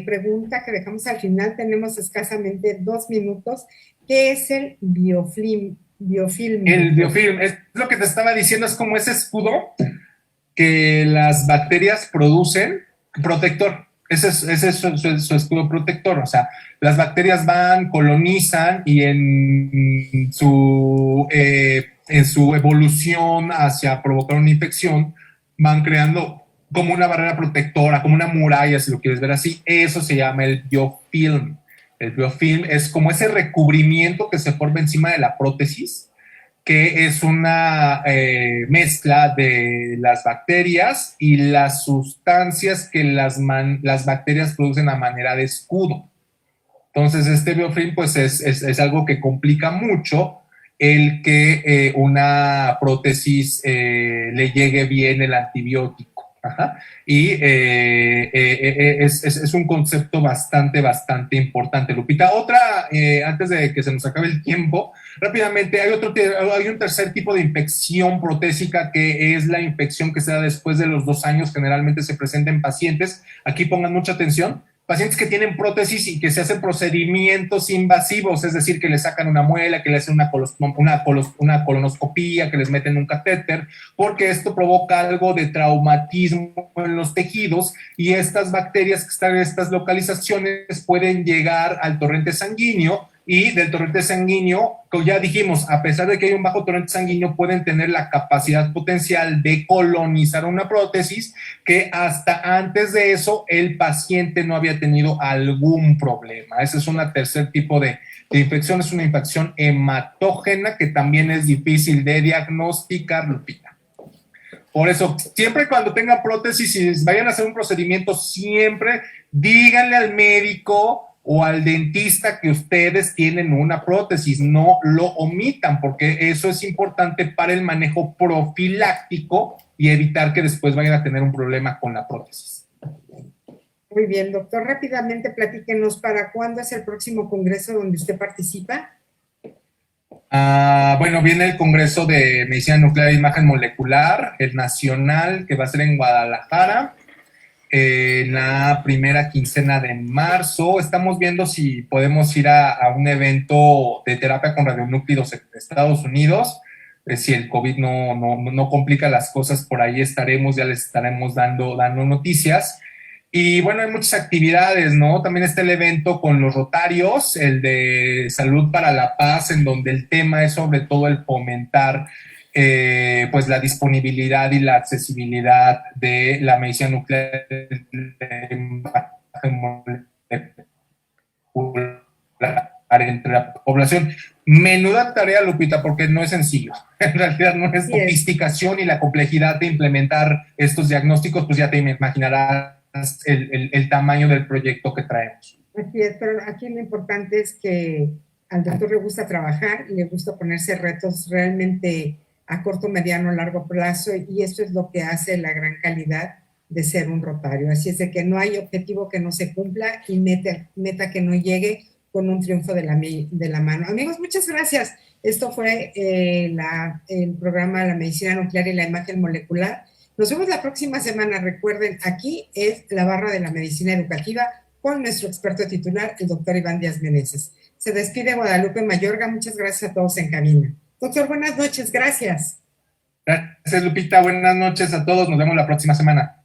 pregunta que dejamos al final. Tenemos escasamente 2 minutos. ¿Qué es el biofilm? El biofilm, es lo que te estaba diciendo, es como ese escudo que las bacterias producen, protector. Ese es su escudo protector. O sea, las bacterias van, colonizan y en su evolución hacia provocar una infección, van creando como una barrera protectora, como una muralla, si lo quieres ver así. Eso se llama el biofilm. El biofilm es como ese recubrimiento que se forma encima de la prótesis, que es una mezcla de las bacterias y las sustancias que las bacterias producen a manera de escudo. Entonces, este biofilm pues es algo que complica mucho el que una prótesis le llegue bien el antibiótico. Ajá. Y es un concepto bastante importante, Lupita. Otra, antes de que se nos acabe el tiempo, rápidamente, hay un tercer tipo de infección protésica, que es la infección que se da después de los 2 años. Generalmente se presenta en pacientes, aquí pongan mucha atención, pacientes que tienen prótesis y que se hacen procedimientos invasivos, es decir, que les sacan una muela, que les hacen una colonoscopía, que les meten un catéter, porque esto provoca algo de traumatismo en los tejidos, y estas bacterias que están en estas localizaciones pueden llegar al torrente sanguíneo, y del torrente sanguíneo, como ya dijimos, a pesar de que hay un bajo torrente sanguíneo, pueden tener la capacidad potencial de colonizar una prótesis que hasta antes de eso el paciente no había tenido algún problema. Ese es un tercer tipo de infección, es una infección hematógena que también es difícil de diagnosticar, Lupita. Por eso, siempre cuando tengan prótesis y vayan a hacer un procedimiento, siempre díganle al médico o al dentista que ustedes tienen una prótesis, no lo omitan, porque eso es importante para el manejo profiláctico y evitar que después vayan a tener un problema con la prótesis. Muy bien, doctor, rápidamente platíquenos, ¿para cuándo es el próximo congreso donde usted participa? Bueno, viene el Congreso de Medicina Nuclear e Imagen Molecular, el nacional, que va a ser en Guadalajara. en la primera quincena de marzo. Estamos viendo si podemos ir a un evento de terapia con radionúclidos en Estados Unidos. Si el COVID no complica las cosas, por ahí estaremos, ya les estaremos dando noticias. Y bueno, hay muchas actividades, ¿no? También está el evento con los Rotarios, el de Salud para la Paz, en donde el tema es sobre todo el fomentar pues la disponibilidad y la accesibilidad de la medicina nuclear entre la población. Menuda tarea, Lupita, porque no es sencillo. En realidad no es sofisticación y la complejidad de implementar estos diagnósticos, pues ya te imaginarás el tamaño del proyecto que traemos. Así es, pero aquí lo importante es que al doctor le gusta trabajar y le gusta ponerse retos realmente a corto, mediano, largo plazo, y esto es lo que hace la gran calidad de ser un rotario. Así es de que no hay objetivo que no se cumpla y meta que no llegue con un triunfo de la mano. Amigos, muchas gracias. Esto fue el programa La Medicina Nuclear y la Imagen Molecular. Nos vemos la próxima semana. Recuerden, aquí es la barra de la medicina educativa con nuestro experto titular, el doctor Iván Díaz Meneses. Se despide Guadalupe Mayorga. Muchas gracias a todos en cabina. Doctor, buenas noches. Gracias. Gracias, Lupita. Buenas noches a todos. Nos vemos la próxima semana.